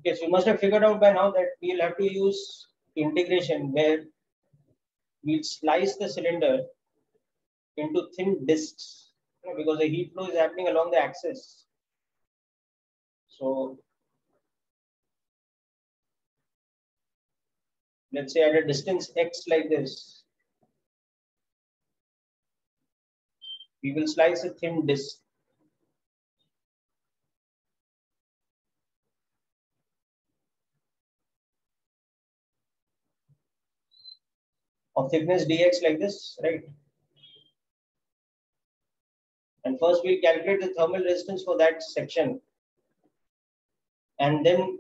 S1: Okay, so you must have figured out by now that we'll have to use integration where we'll slice the cylinder into thin discs, because the heat flow is happening along the axis. So let's say at a distance x like this, we will slice a thin disc. Of thickness dx like this, right? And first we'll calculate the thermal resistance for that section. And then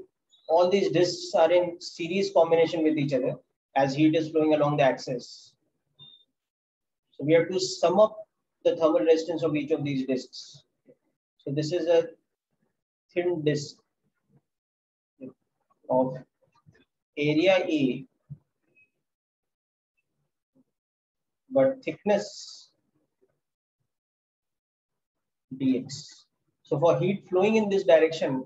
S1: all these discs are in series combination with each other as heat is flowing along the axis. So we have to sum up the thermal resistance of each of these discs. So this is a thin disc of area A, but thickness dx. So for heat flowing in this direction,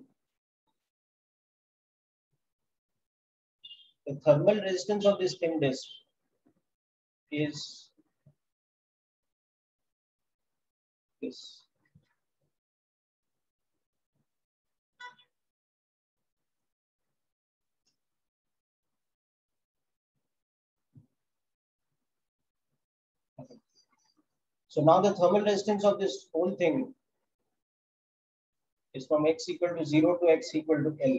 S1: the thermal resistance of this thin disc is this. So now the thermal resistance of this whole thing is from x equal to 0 to x equal to L.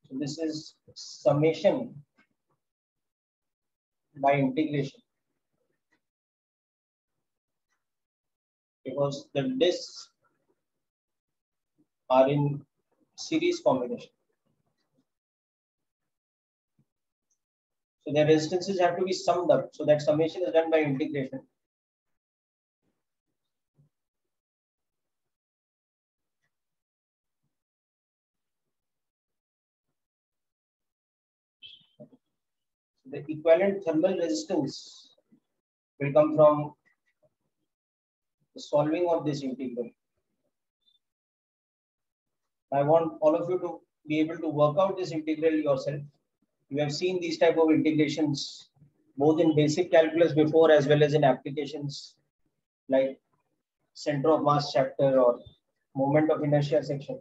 S1: So this is summation by integration, because the discs are in series combination. So their resistances have to be summed up. So that summation is done by integration. So the equivalent thermal resistance will come from the solving of this integral. I want all of you to be able to work out this integral yourself. You have seen these type of integrations both in basic calculus before as well as in applications like center of mass chapter or moment of inertia section.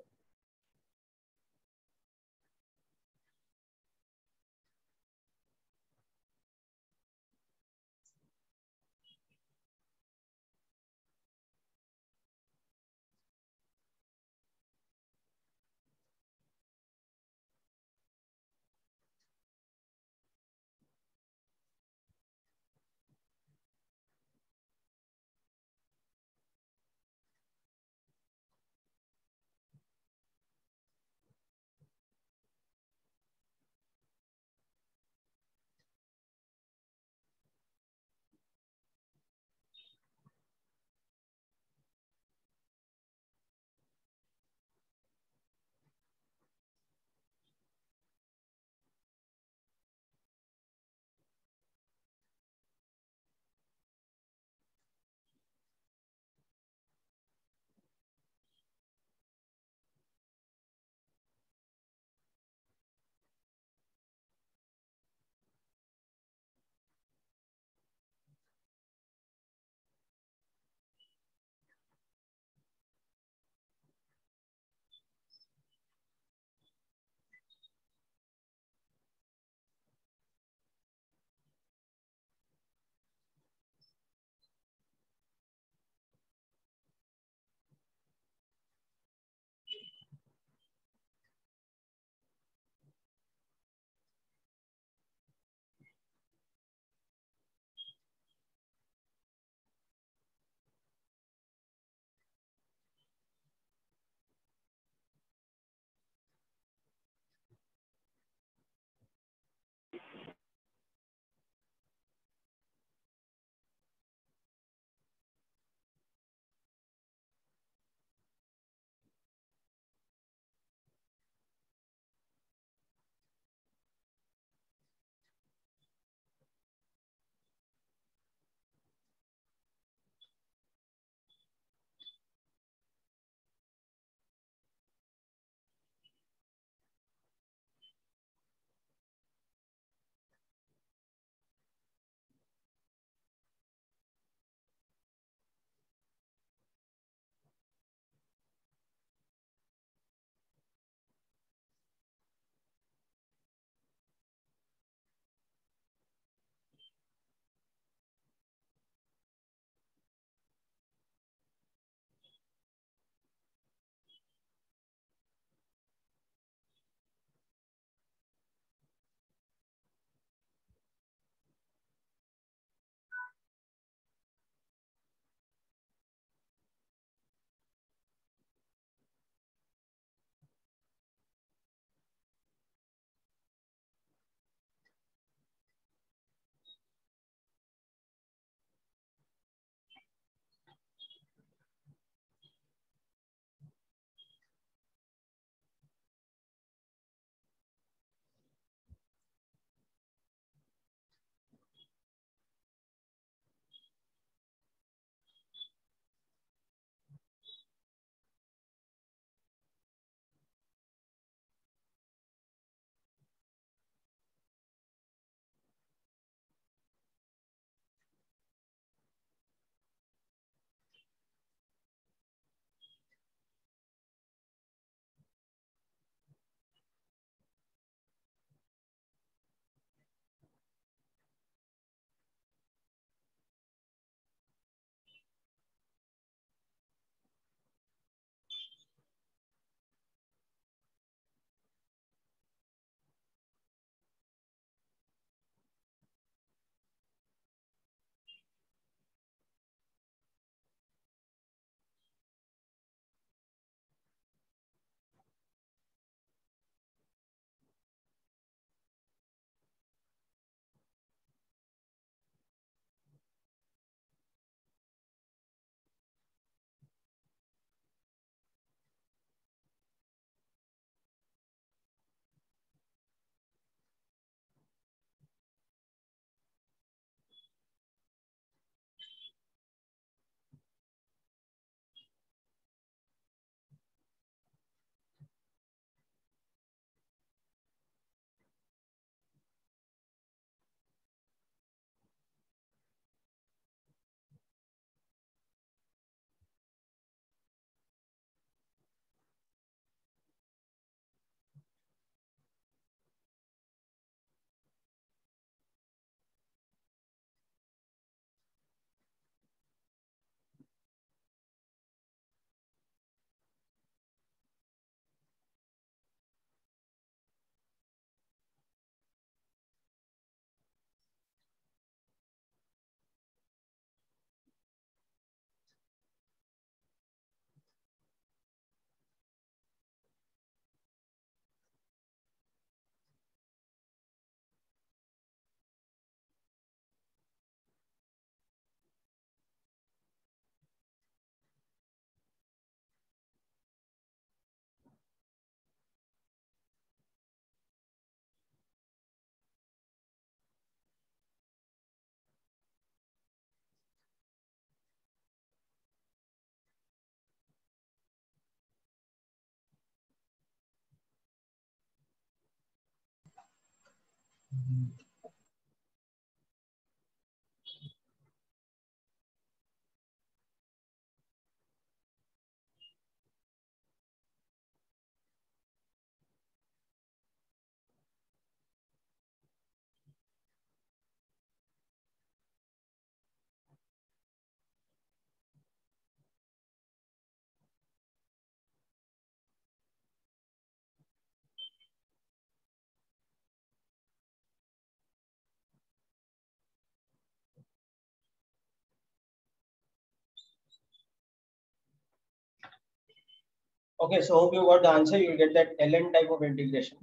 S1: Okay, so hope you got the answer. You'll get that ln type of integration.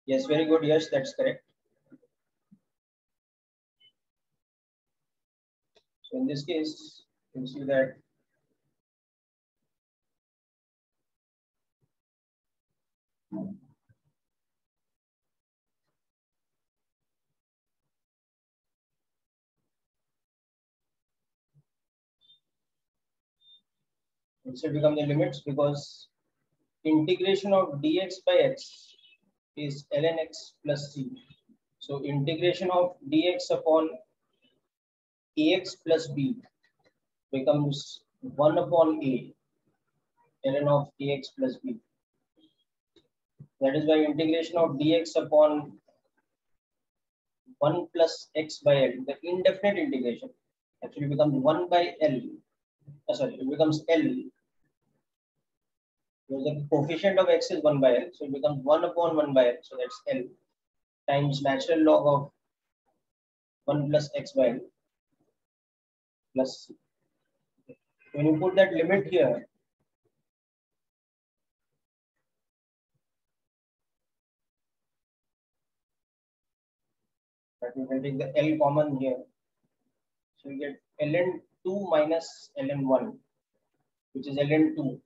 S1: Yes, very good. Yes, that's correct. So in this case, you see that it should become the limits because integration of dx by x is ln x plus c. So integration of dx upon ax plus b becomes 1 upon a ln of ax plus b. That is why integration of dx upon 1 plus x by l, the indefinite integration, actually becomes 1 by l. Sorry, it becomes l. Because the coefficient of x is 1 by l, so it becomes 1 upon 1 by l. So that's l times natural log of 1 plus x by l plus c. When you put that limit here, that we can take the l common here. So you get ln 2 minus ln 1, which is ln 2.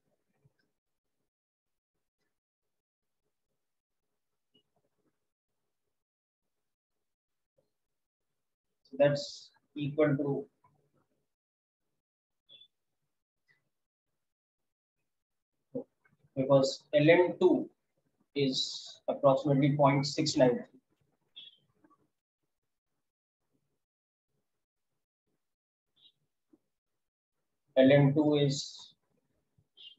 S1: So that's equal to because ln 2 is approximately 0.693. ln2 is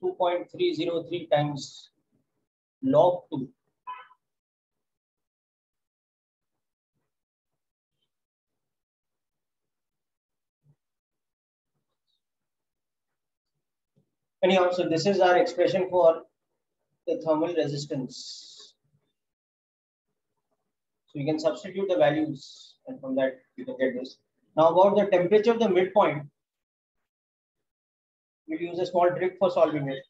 S1: 2.303 times log 2. Anyhow, so this is our expression for the thermal resistance. So you can substitute the values and from that you can get this. Now about the temperature of the midpoint, we'll use a small trick for solving it.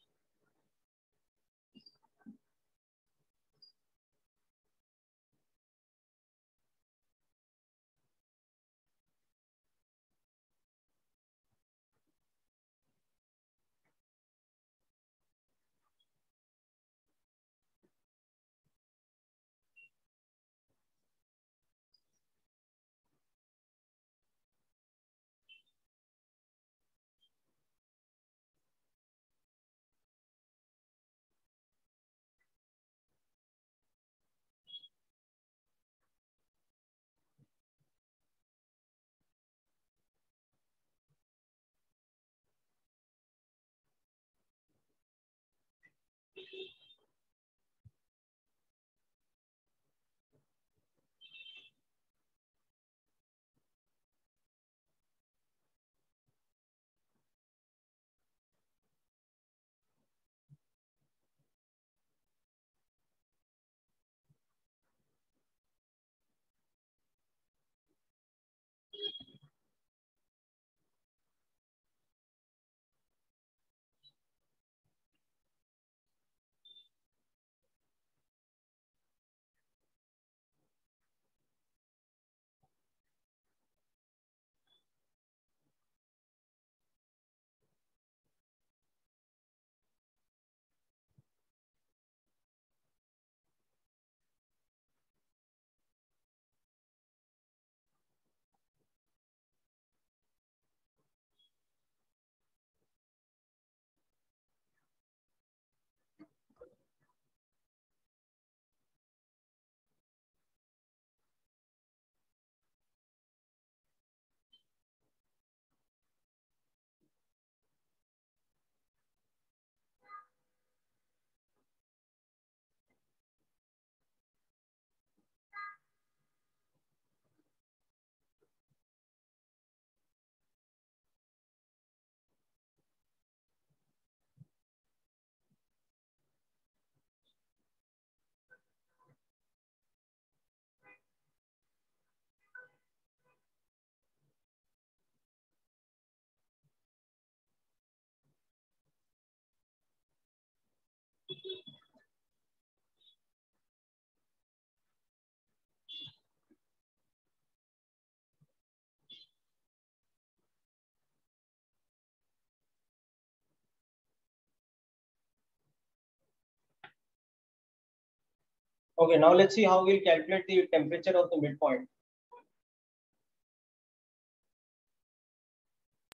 S1: Okay, now let's see how we'll calculate the temperature of the midpoint.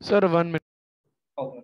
S4: Sir, 1 minute.
S1: Okay.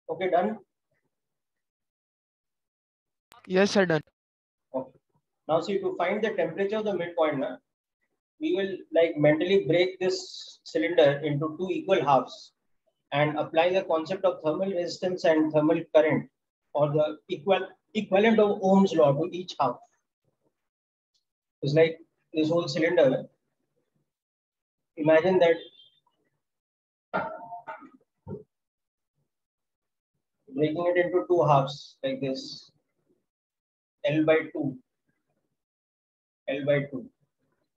S1: Okay, done.
S4: Yes, sir, done.
S1: Okay. Now see, to find the temperature of the midpoint, we will like mentally break this cylinder into two equal halves and apply the concept of thermal resistance and thermal current, or the equivalent of Ohm's law to each half. It's like this whole cylinder. Imagine that breaking it into two halves like this, L by 2, L by 2.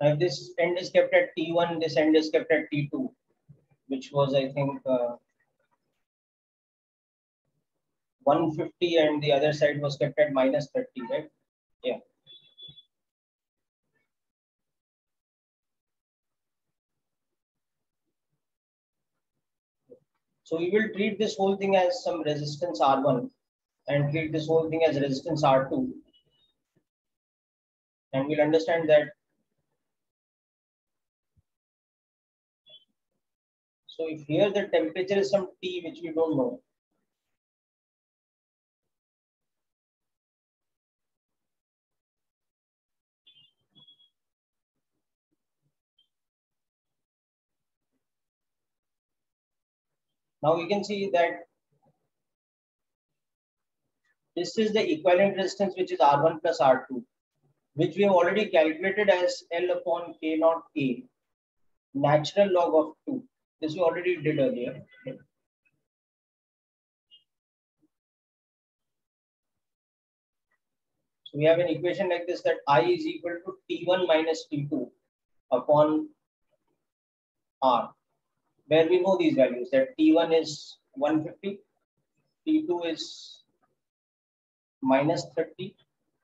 S1: Now, if this end is kept at T1, this end is kept at T2, which was, I think, 150, and the other side was kept at minus 30, right? Yeah. So we will treat this whole thing as some resistance R1 and treat this whole thing as resistance R2. And we'll understand that. So if here the temperature is some T which we don't know. Now we can see that this is the equivalent resistance, which is R1 plus R2, which we have already calculated as L upon K naught A, natural log of 2. This we already did earlier. So we have an equation like this, that I is equal to T1 minus T2 upon R, where we know these values, that T1 is 150, T2 is minus 30,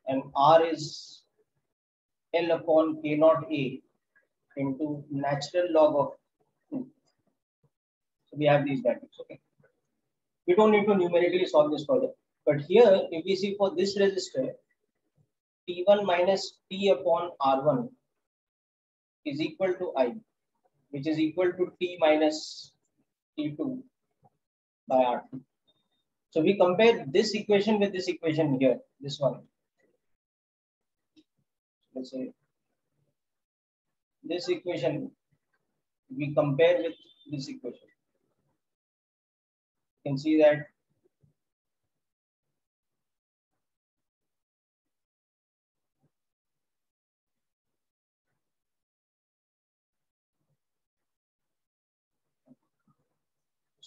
S1: and R is L upon K naught A into natural log of 2. So we have these values. Okay. We don't need to numerically solve this further. But here, if we see for this resistor, T1 minus T upon R1 is equal to I, which is equal to T minus T2 by R2. So we compare this equation with this equation here, this one. Let's say this equation, we compare with this equation. You can see that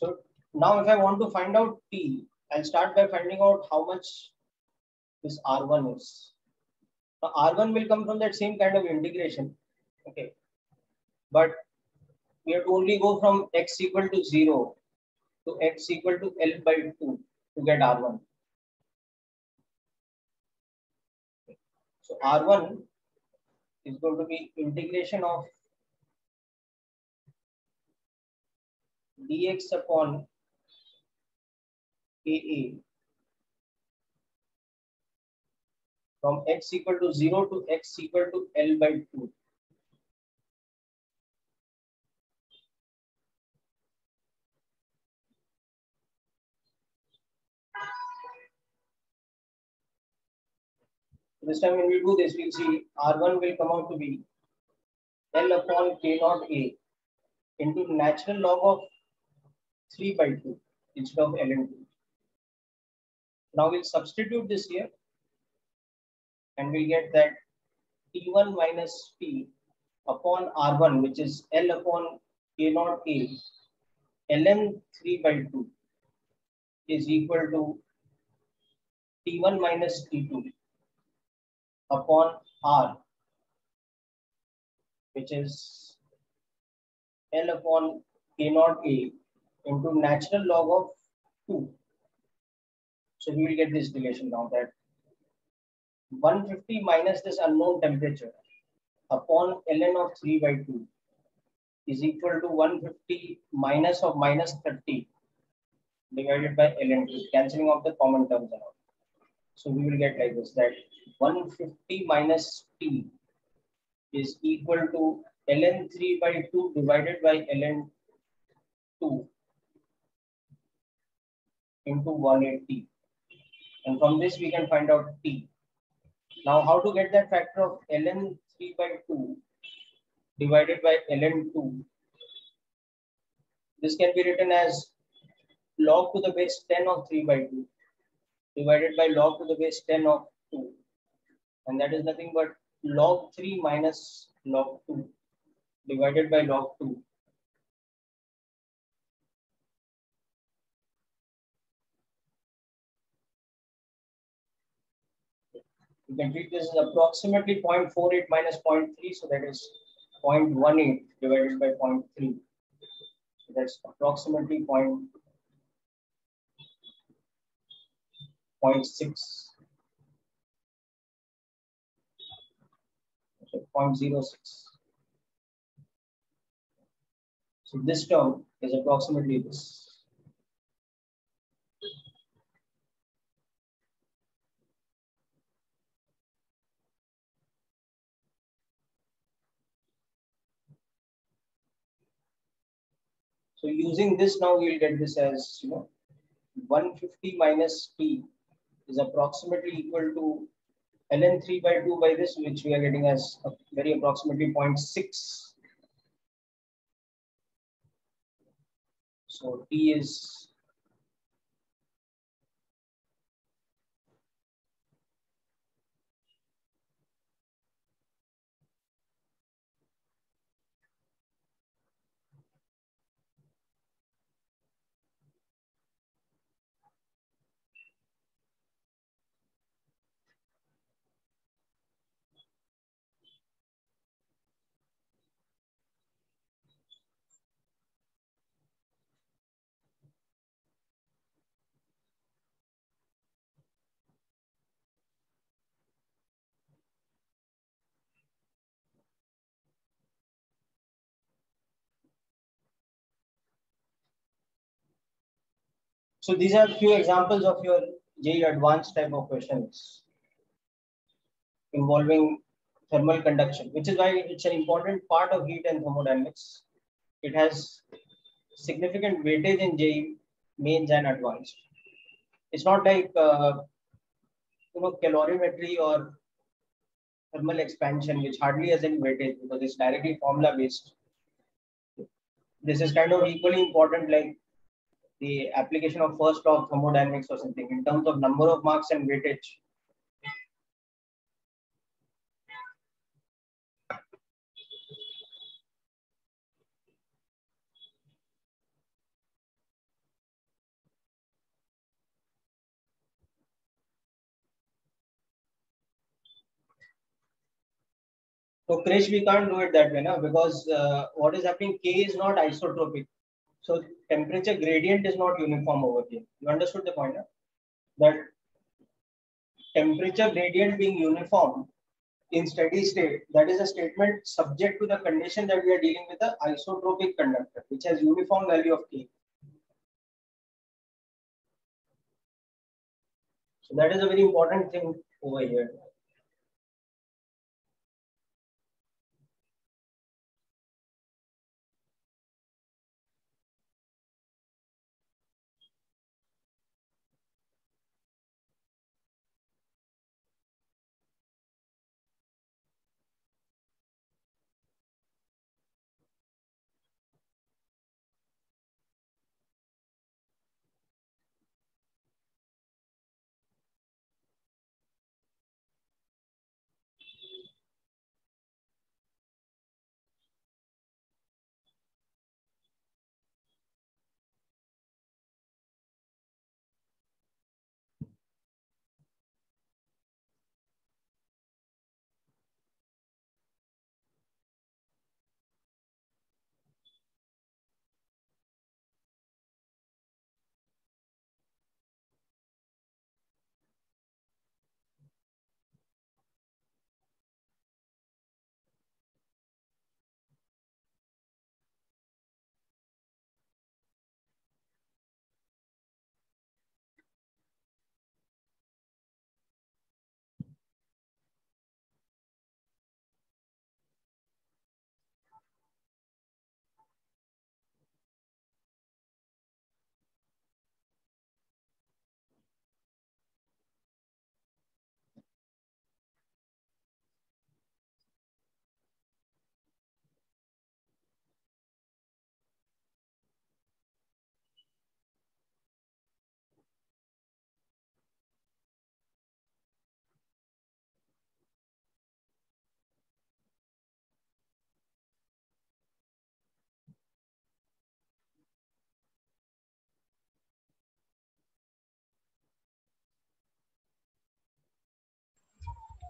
S1: So now if I want to find out T, I'll start by finding out how much this R1 is. Now R1 will come from that same kind of integration. Okay. But we have to only go from x equal to 0 to x equal to L by 2 to get R1. So R1 is going to be integration of dx upon AA from x equal to 0 to x equal to L by 2. This time when we do this, we'll see R1 will come out to be L upon K naught A into natural log of 3 by 2 instead of ln 2. Now we'll substitute this here and we'll get that T1 minus T upon R1, which is L upon K naught A ln 3 by 2 is equal to T1 minus T2 upon R, which is L upon K naught A into natural log of 2. So we will get this relation now that 150 minus this unknown temperature upon ln of 3 by 2 is equal to 150 minus of minus 30 divided by ln 2, cancelling of the common terms and all. So we will get like this, that 150 minus T is equal to ln 3 by 2 divided by ln 2 into 180. And from this we can find out T. Now how to get that factor of ln 3 by 2 divided by ln 2? This can be written as log to the base 10 of 3 by 2 divided by log to the base 10 of 2. And that is nothing but log 3 minus log 2 divided by log 2. You can treat this as approximately 0.48 minus 0.3, so that is 0.18 divided by 0.3. So that's approximately 0.6. So 0.06. So this term is approximately this. So using this now we will get this as 150 minus T is approximately equal to ln 3 by 2 by this, which we are getting as very approximately 0.6. So T is so these are few examples of your JEE advanced type of questions involving thermal conduction, which is why it's an important part of heat and thermodynamics. It has significant weightage in JEE mains and advanced. It's not like calorimetry or thermal expansion, which hardly has any weightage because it's directly formula based. This is kind of equally important like the application of first law of thermodynamics or something in terms of number of marks and weightage. So Krish, we can't do it that way, na? Because what is happening, K is not isotropic. So temperature gradient is not uniform over here. You understood the point, na? That temperature gradient being uniform in steady state, that is a statement subject to the condition that we are dealing with the isotropic conductor, which has uniform value of K. So that is a very important thing over here.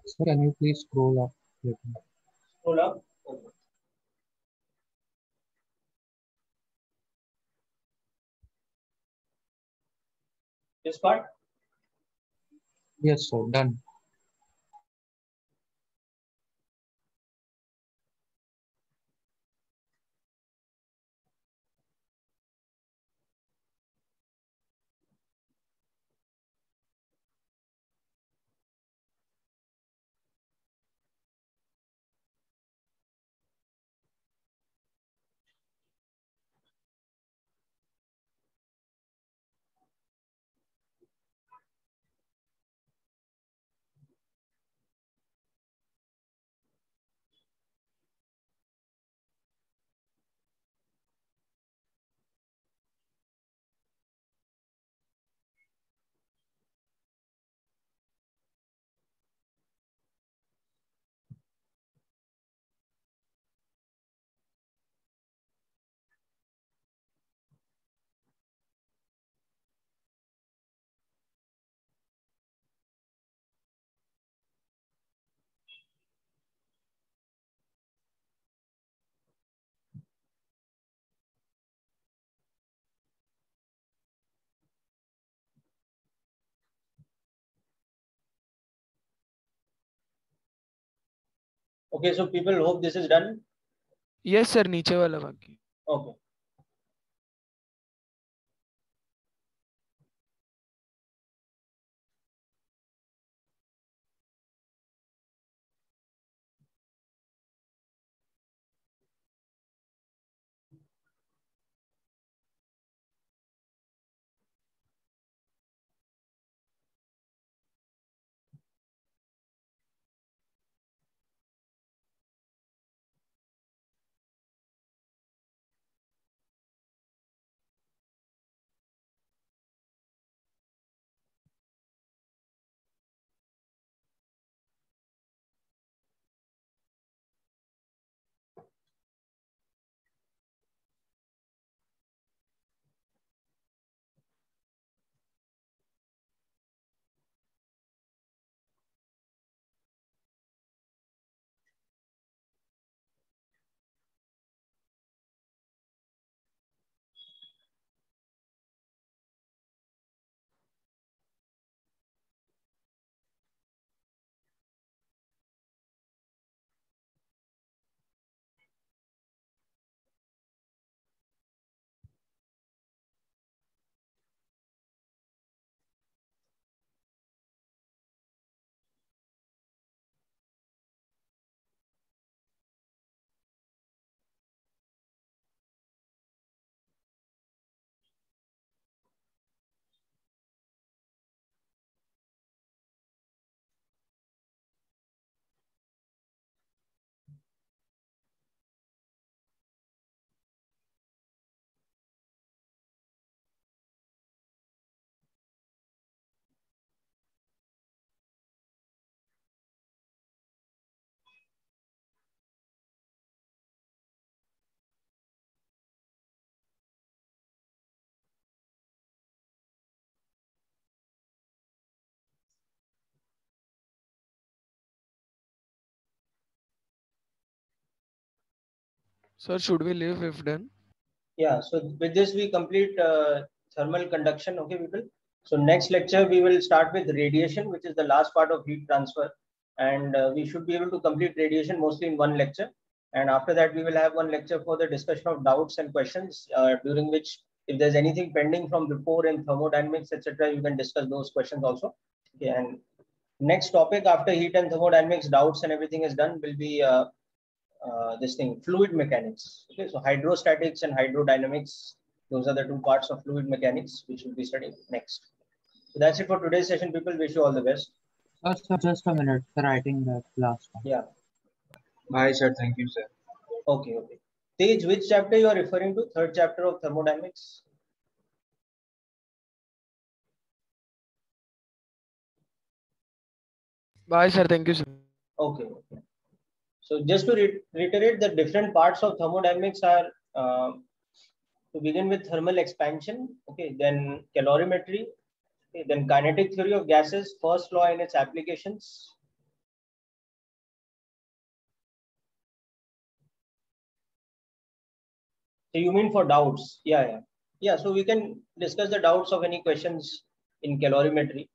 S3: So can you please scroll up little?
S1: Scroll up. Okay. This part.
S3: Yes, sir. Done.
S1: Okay, so people hope this is done.
S4: Yes sir, नीचे वाला बाकी.
S1: Okay.
S4: Sir, should we leave if done?
S1: Yeah, so with this we complete thermal conduction. Okay, people. So next lecture we will start with radiation, which is the last part of heat transfer, and we should be able to complete radiation mostly in one lecture. And after that we will have one lecture for the discussion of doubts and questions, during which if there's anything pending from before in thermodynamics, etc., you can discuss those questions also. Okay, and next topic after heat and thermodynamics doubts and everything is done will be this thing, fluid mechanics. Okay, so hydrostatics and hydrodynamics, those are the two parts of fluid mechanics which we'll be studying next. So that's it for today's session, people. Wish you all the best.
S3: Sir, just a minute. Writing that last one.
S1: Yeah.
S5: Bye, sir. Thank you, sir.
S1: Okay. Tej, which chapter you are referring to? Third chapter of thermodynamics?
S4: Bye, sir. Thank you, sir.
S1: Okay. So just to reiterate, the different parts of thermodynamics are, to begin with, thermal expansion, okay, then calorimetry, okay, then kinetic theory of gases, first law and its applications. So you mean for doubts? Yeah. So we can discuss the doubts of any questions in calorimetry.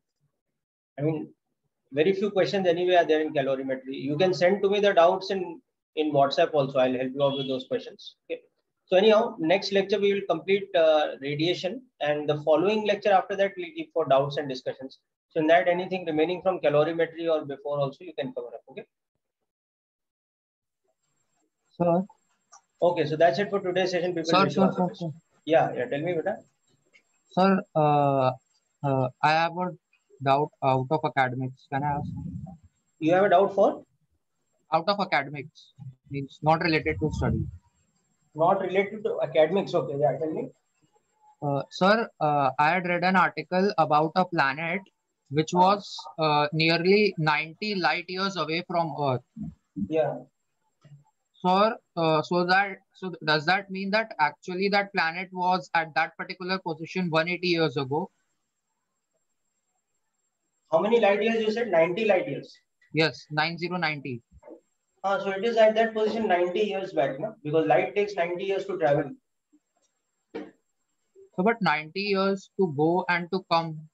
S1: I mean, very few questions anyway are there in calorimetry. You can send to me the doubts in WhatsApp also. I'll help you out with those questions. Okay. So anyhow, next lecture we will complete radiation, and the following lecture after that we'll keep for doubts and discussions. So in that, anything remaining from calorimetry or before also you can cover up. Okay.
S3: Sir.
S1: Okay, so that's it for today's session. People,
S3: Sir.
S1: Yeah. Tell me, beta.
S3: Sir, I have a doubt out of academics. Can I ask?
S1: You have a doubt for?
S3: Out of academics, means not related to study.
S1: Not related to academics. Okay, yeah, tell me.
S3: Sir, I had read an article about a planet which was nearly 90 light years away from Earth.
S1: Yeah.
S3: Sir, so does that mean that actually that planet was at that particular position 180 years ago?
S1: How many light years you said? 90 light years.
S3: Yes, 90.
S1: So it is at that position 90 years back, no? Because light takes 90 years to travel.
S3: So, but 90 years to go and to come.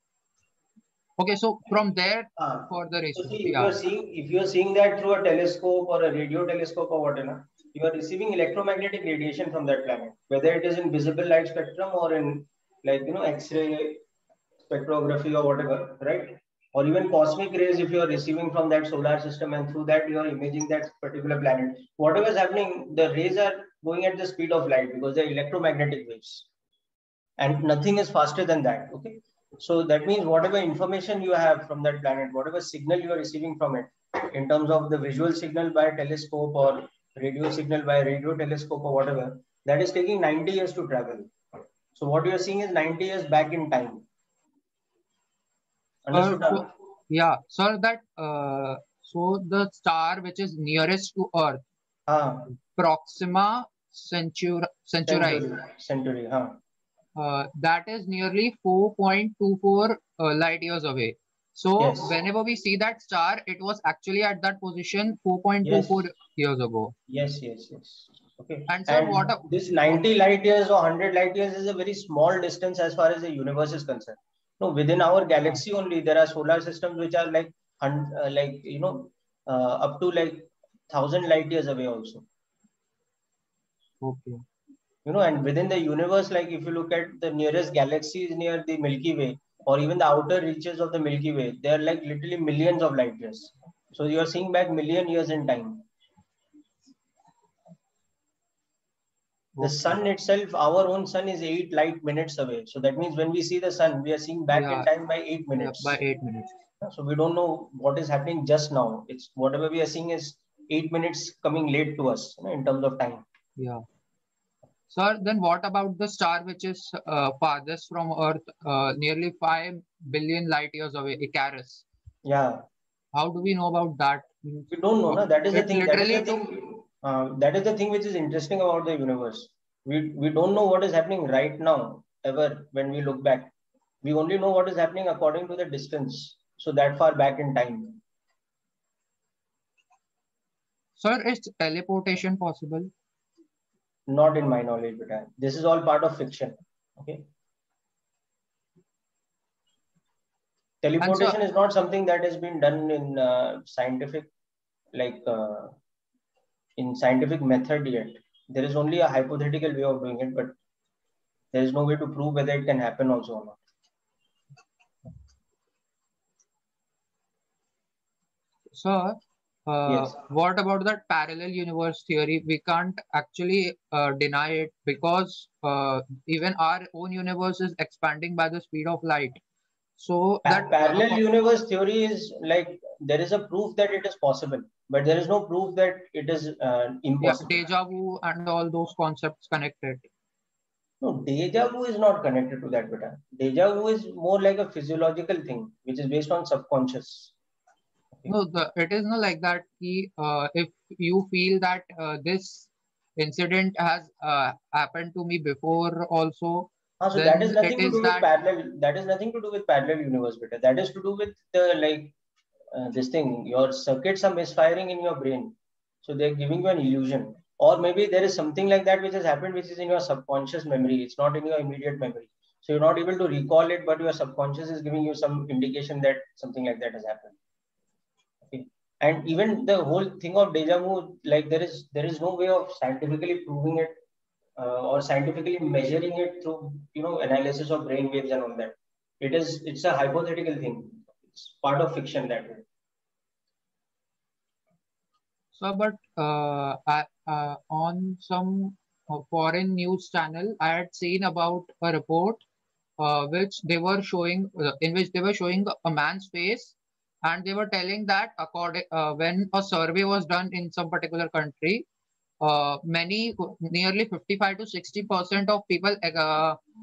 S3: Okay, so from there for the
S1: so see, if you are seeing that through a telescope or a radio telescope or whatever, you are receiving electromagnetic radiation from that planet, whether it is in visible light spectrum or in, like, X-ray spectrography or whatever, right? Or even cosmic rays, if you are receiving from that solar system, and through that you are imaging that particular planet. Whatever is happening, the rays are going at the speed of light because they're electromagnetic waves, and nothing is faster than that. Okay, so that means whatever information you have from that planet, whatever signal you are receiving from it, in terms of the visual signal by telescope or radio signal by radio telescope or whatever, that is taking 90 years to travel. So what you are seeing is 90 years back in time. Understood?
S3: Yeah, sir, that so the star which is nearest to Earth, Proxima Centauri, that is nearly 4.24 light years away. So whenever we see that star, it was actually at that position 4.24 years ago.
S1: Yes. Okay.
S3: And sir,
S1: this 90 light years or 100 light years is a very small distance as far as the universe is concerned. No, within our galaxy only, there are solar systems which are like up to like 1,000 light years away also.
S3: Okay.
S1: And within the universe, like if you look at the nearest galaxies near the Milky Way, or even the outer reaches of the Milky Way, they are like literally millions of light years. So you are seeing back million years in time. The sun itself, our own sun, is 8 light minutes away. So that means when we see the sun, we are seeing back in time by 8 minutes.
S3: By 8 minutes.
S1: So we don't know what is happening just now. It's whatever we are seeing is 8 minutes coming late to us, in terms of time.
S3: Yeah. Sir, then what about the star which is farthest from Earth, nearly 5 billion light years away, Icarus?
S1: Yeah.
S3: How do we know about that?
S1: We don't know. No? That is the thing. That is the thing which is interesting about the universe. We don't know what is happening right now, ever, when we look back. We only know what is happening according to the distance. So that far back in time.
S3: Sir, is teleportation possible?
S1: Not in my knowledge, but this is all part of fiction. Okay. Teleportation is not something that has been done in scientific, like in scientific method yet. There is only a hypothetical way of doing it, but there is no way to prove whether it can happen also or not.
S3: Sir,
S1: Yes.
S3: what about that parallel universe theory? We can't actually deny it because even our own universe is expanding by the speed of light. So that
S1: Parallel universe theory is like there is a proof that it is possible, but there is no proof that it is impossible.
S3: Deja vu and all those concepts connected.
S1: No, deja vu is not connected to that, beta. Deja vu is more like a physiological thing, which is based on subconscious. Okay.
S3: No, it is not like that. If you feel that this incident has happened to me before also,
S1: so that is nothing to do with parallel. That is nothing to do with parallel universe, beta. That is to do with the this thing. Your circuits are misfiring in your brain, so they're giving you an illusion. Or maybe there is something like that which has happened, which is in your subconscious memory. It's not in your immediate memory. So you're not able to recall it, but your subconscious is giving you some indication that something like that has happened. Okay. And even the whole thing of deja vu, like there is no way of scientifically proving it or scientifically measuring it through analysis of brain waves and all that. It's a hypothetical thing. It's part of fiction that way.
S3: So, but on some foreign news channel, I had seen about a report which they were showing, in which they were showing a man's face, and they were telling that when a survey was done in some particular country, nearly 55 to 60% of people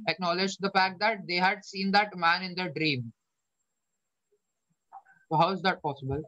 S3: acknowledged the fact that they had seen that man in their dream. So how is that possible?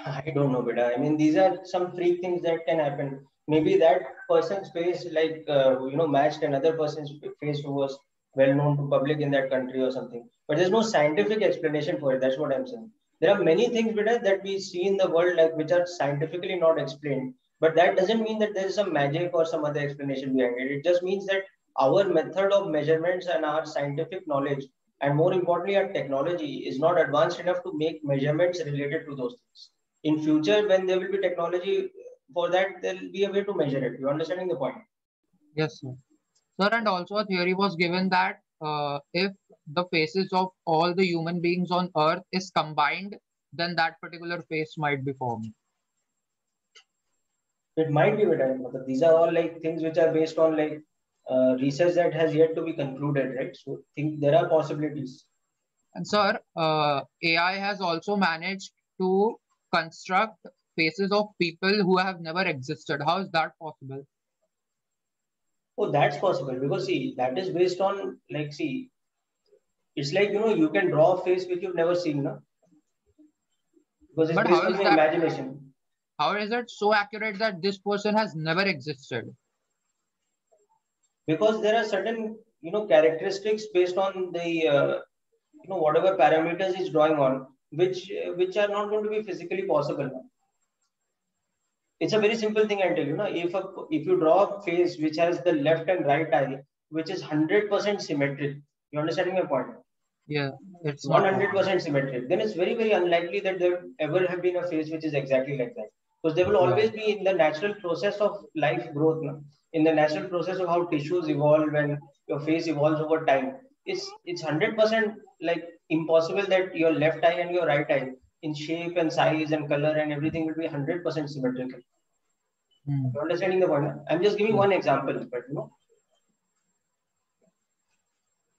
S1: I don't know, beta. I mean, these are some freak things that can happen. Maybe that person's face, matched another person's face who was well known to public in that country or something. But there's no scientific explanation for it. That's what I'm saying. There are many things, beta, that we see in the world which are scientifically not explained. But that doesn't mean that there is some magic or some other explanation behind it. It just means that our method of measurements and our scientific knowledge, and more importantly, our technology is not advanced enough to make measurements related to those things. In future, when there will be technology for that, there will be a way to measure it. You understanding the point?
S3: Yes, sir. Sir, and also a theory was given that if the faces of all the human beings on Earth is combined, then that particular face might be formed.
S1: It might be better, but these are all like things which are based on research that has yet to be concluded, right? So think there are possibilities.
S3: And sir, AI has also managed to construct faces of people who have never existed. How is that possible?
S1: Oh, that's possible because see, that is based on it's like you can draw a face which you've never seen, no? Because it's based on your imagination.
S3: How is it so accurate that this person has never existed?
S1: Because there are certain characteristics based on the whatever parameters he's drawing on, which are not going to be physically possible. It's a very simple thing. I tell you, if you draw a face which has the left and right eye, which is 100% symmetric, you understanding my point?
S3: Yeah, it's
S1: 100% symmetric. Then it's very, very unlikely that there ever have been a face which is exactly like that, because there will always be in the natural process of life growth, in the natural process of how tissues evolve and your face evolves over time. It's 100% like impossible that your left eye and your right eye in shape and size and color and everything will be 100% symmetrical. You're understanding the point? I'm just giving one example, but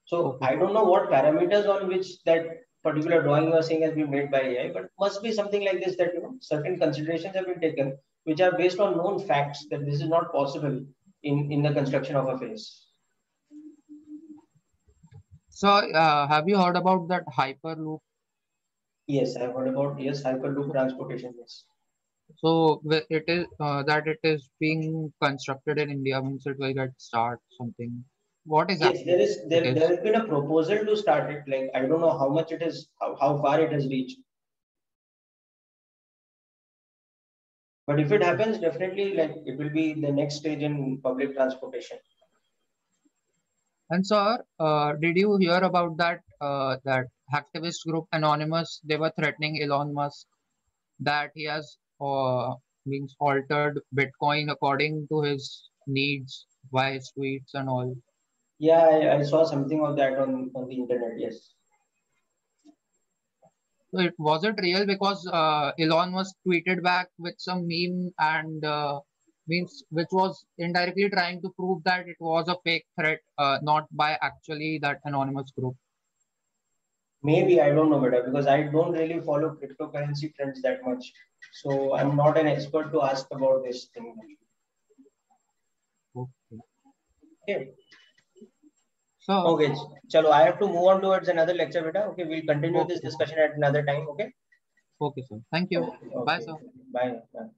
S1: So I don't know what parameters on which that particular drawing you are saying has been made by AI, but must be something like this that certain considerations have been taken, which are based on known facts that this is not possible in the construction of a face.
S3: So have you heard about that Hyperloop?
S1: Yes, I've heard about Hyperloop transportation. Yes.
S3: So it is that it is being constructed in India, means it will get start something. What is
S1: yes, there has been a proposal to start it. Like I don't know how much it is, how far it has reached. But if it happens, definitely like it will be the next stage in public transportation.
S3: And sir, did you hear about that activist group Anonymous? They were threatening Elon Musk that he has means altered Bitcoin according to his needs via his tweets and all.
S1: Yeah, I saw something of that on the internet. Yes.
S3: So it wasn't real because Elon Musk tweeted back with some meme and means which was indirectly trying to prove that it was a fake threat, not by actually that anonymous group.
S1: Maybe I don't know better because I don't really follow cryptocurrency trends that much. So I'm not an expert to ask about this thing.
S3: Okay.
S1: Okay.
S3: So
S1: Okay. Chalo, I have to move on towards another lecture, beta. Okay, we'll continue
S3: Okay.
S1: this discussion at another time. Okay.
S3: Okay, sir. Thank you.
S1: Okay.
S3: Bye, sir.
S1: Bye. Bye.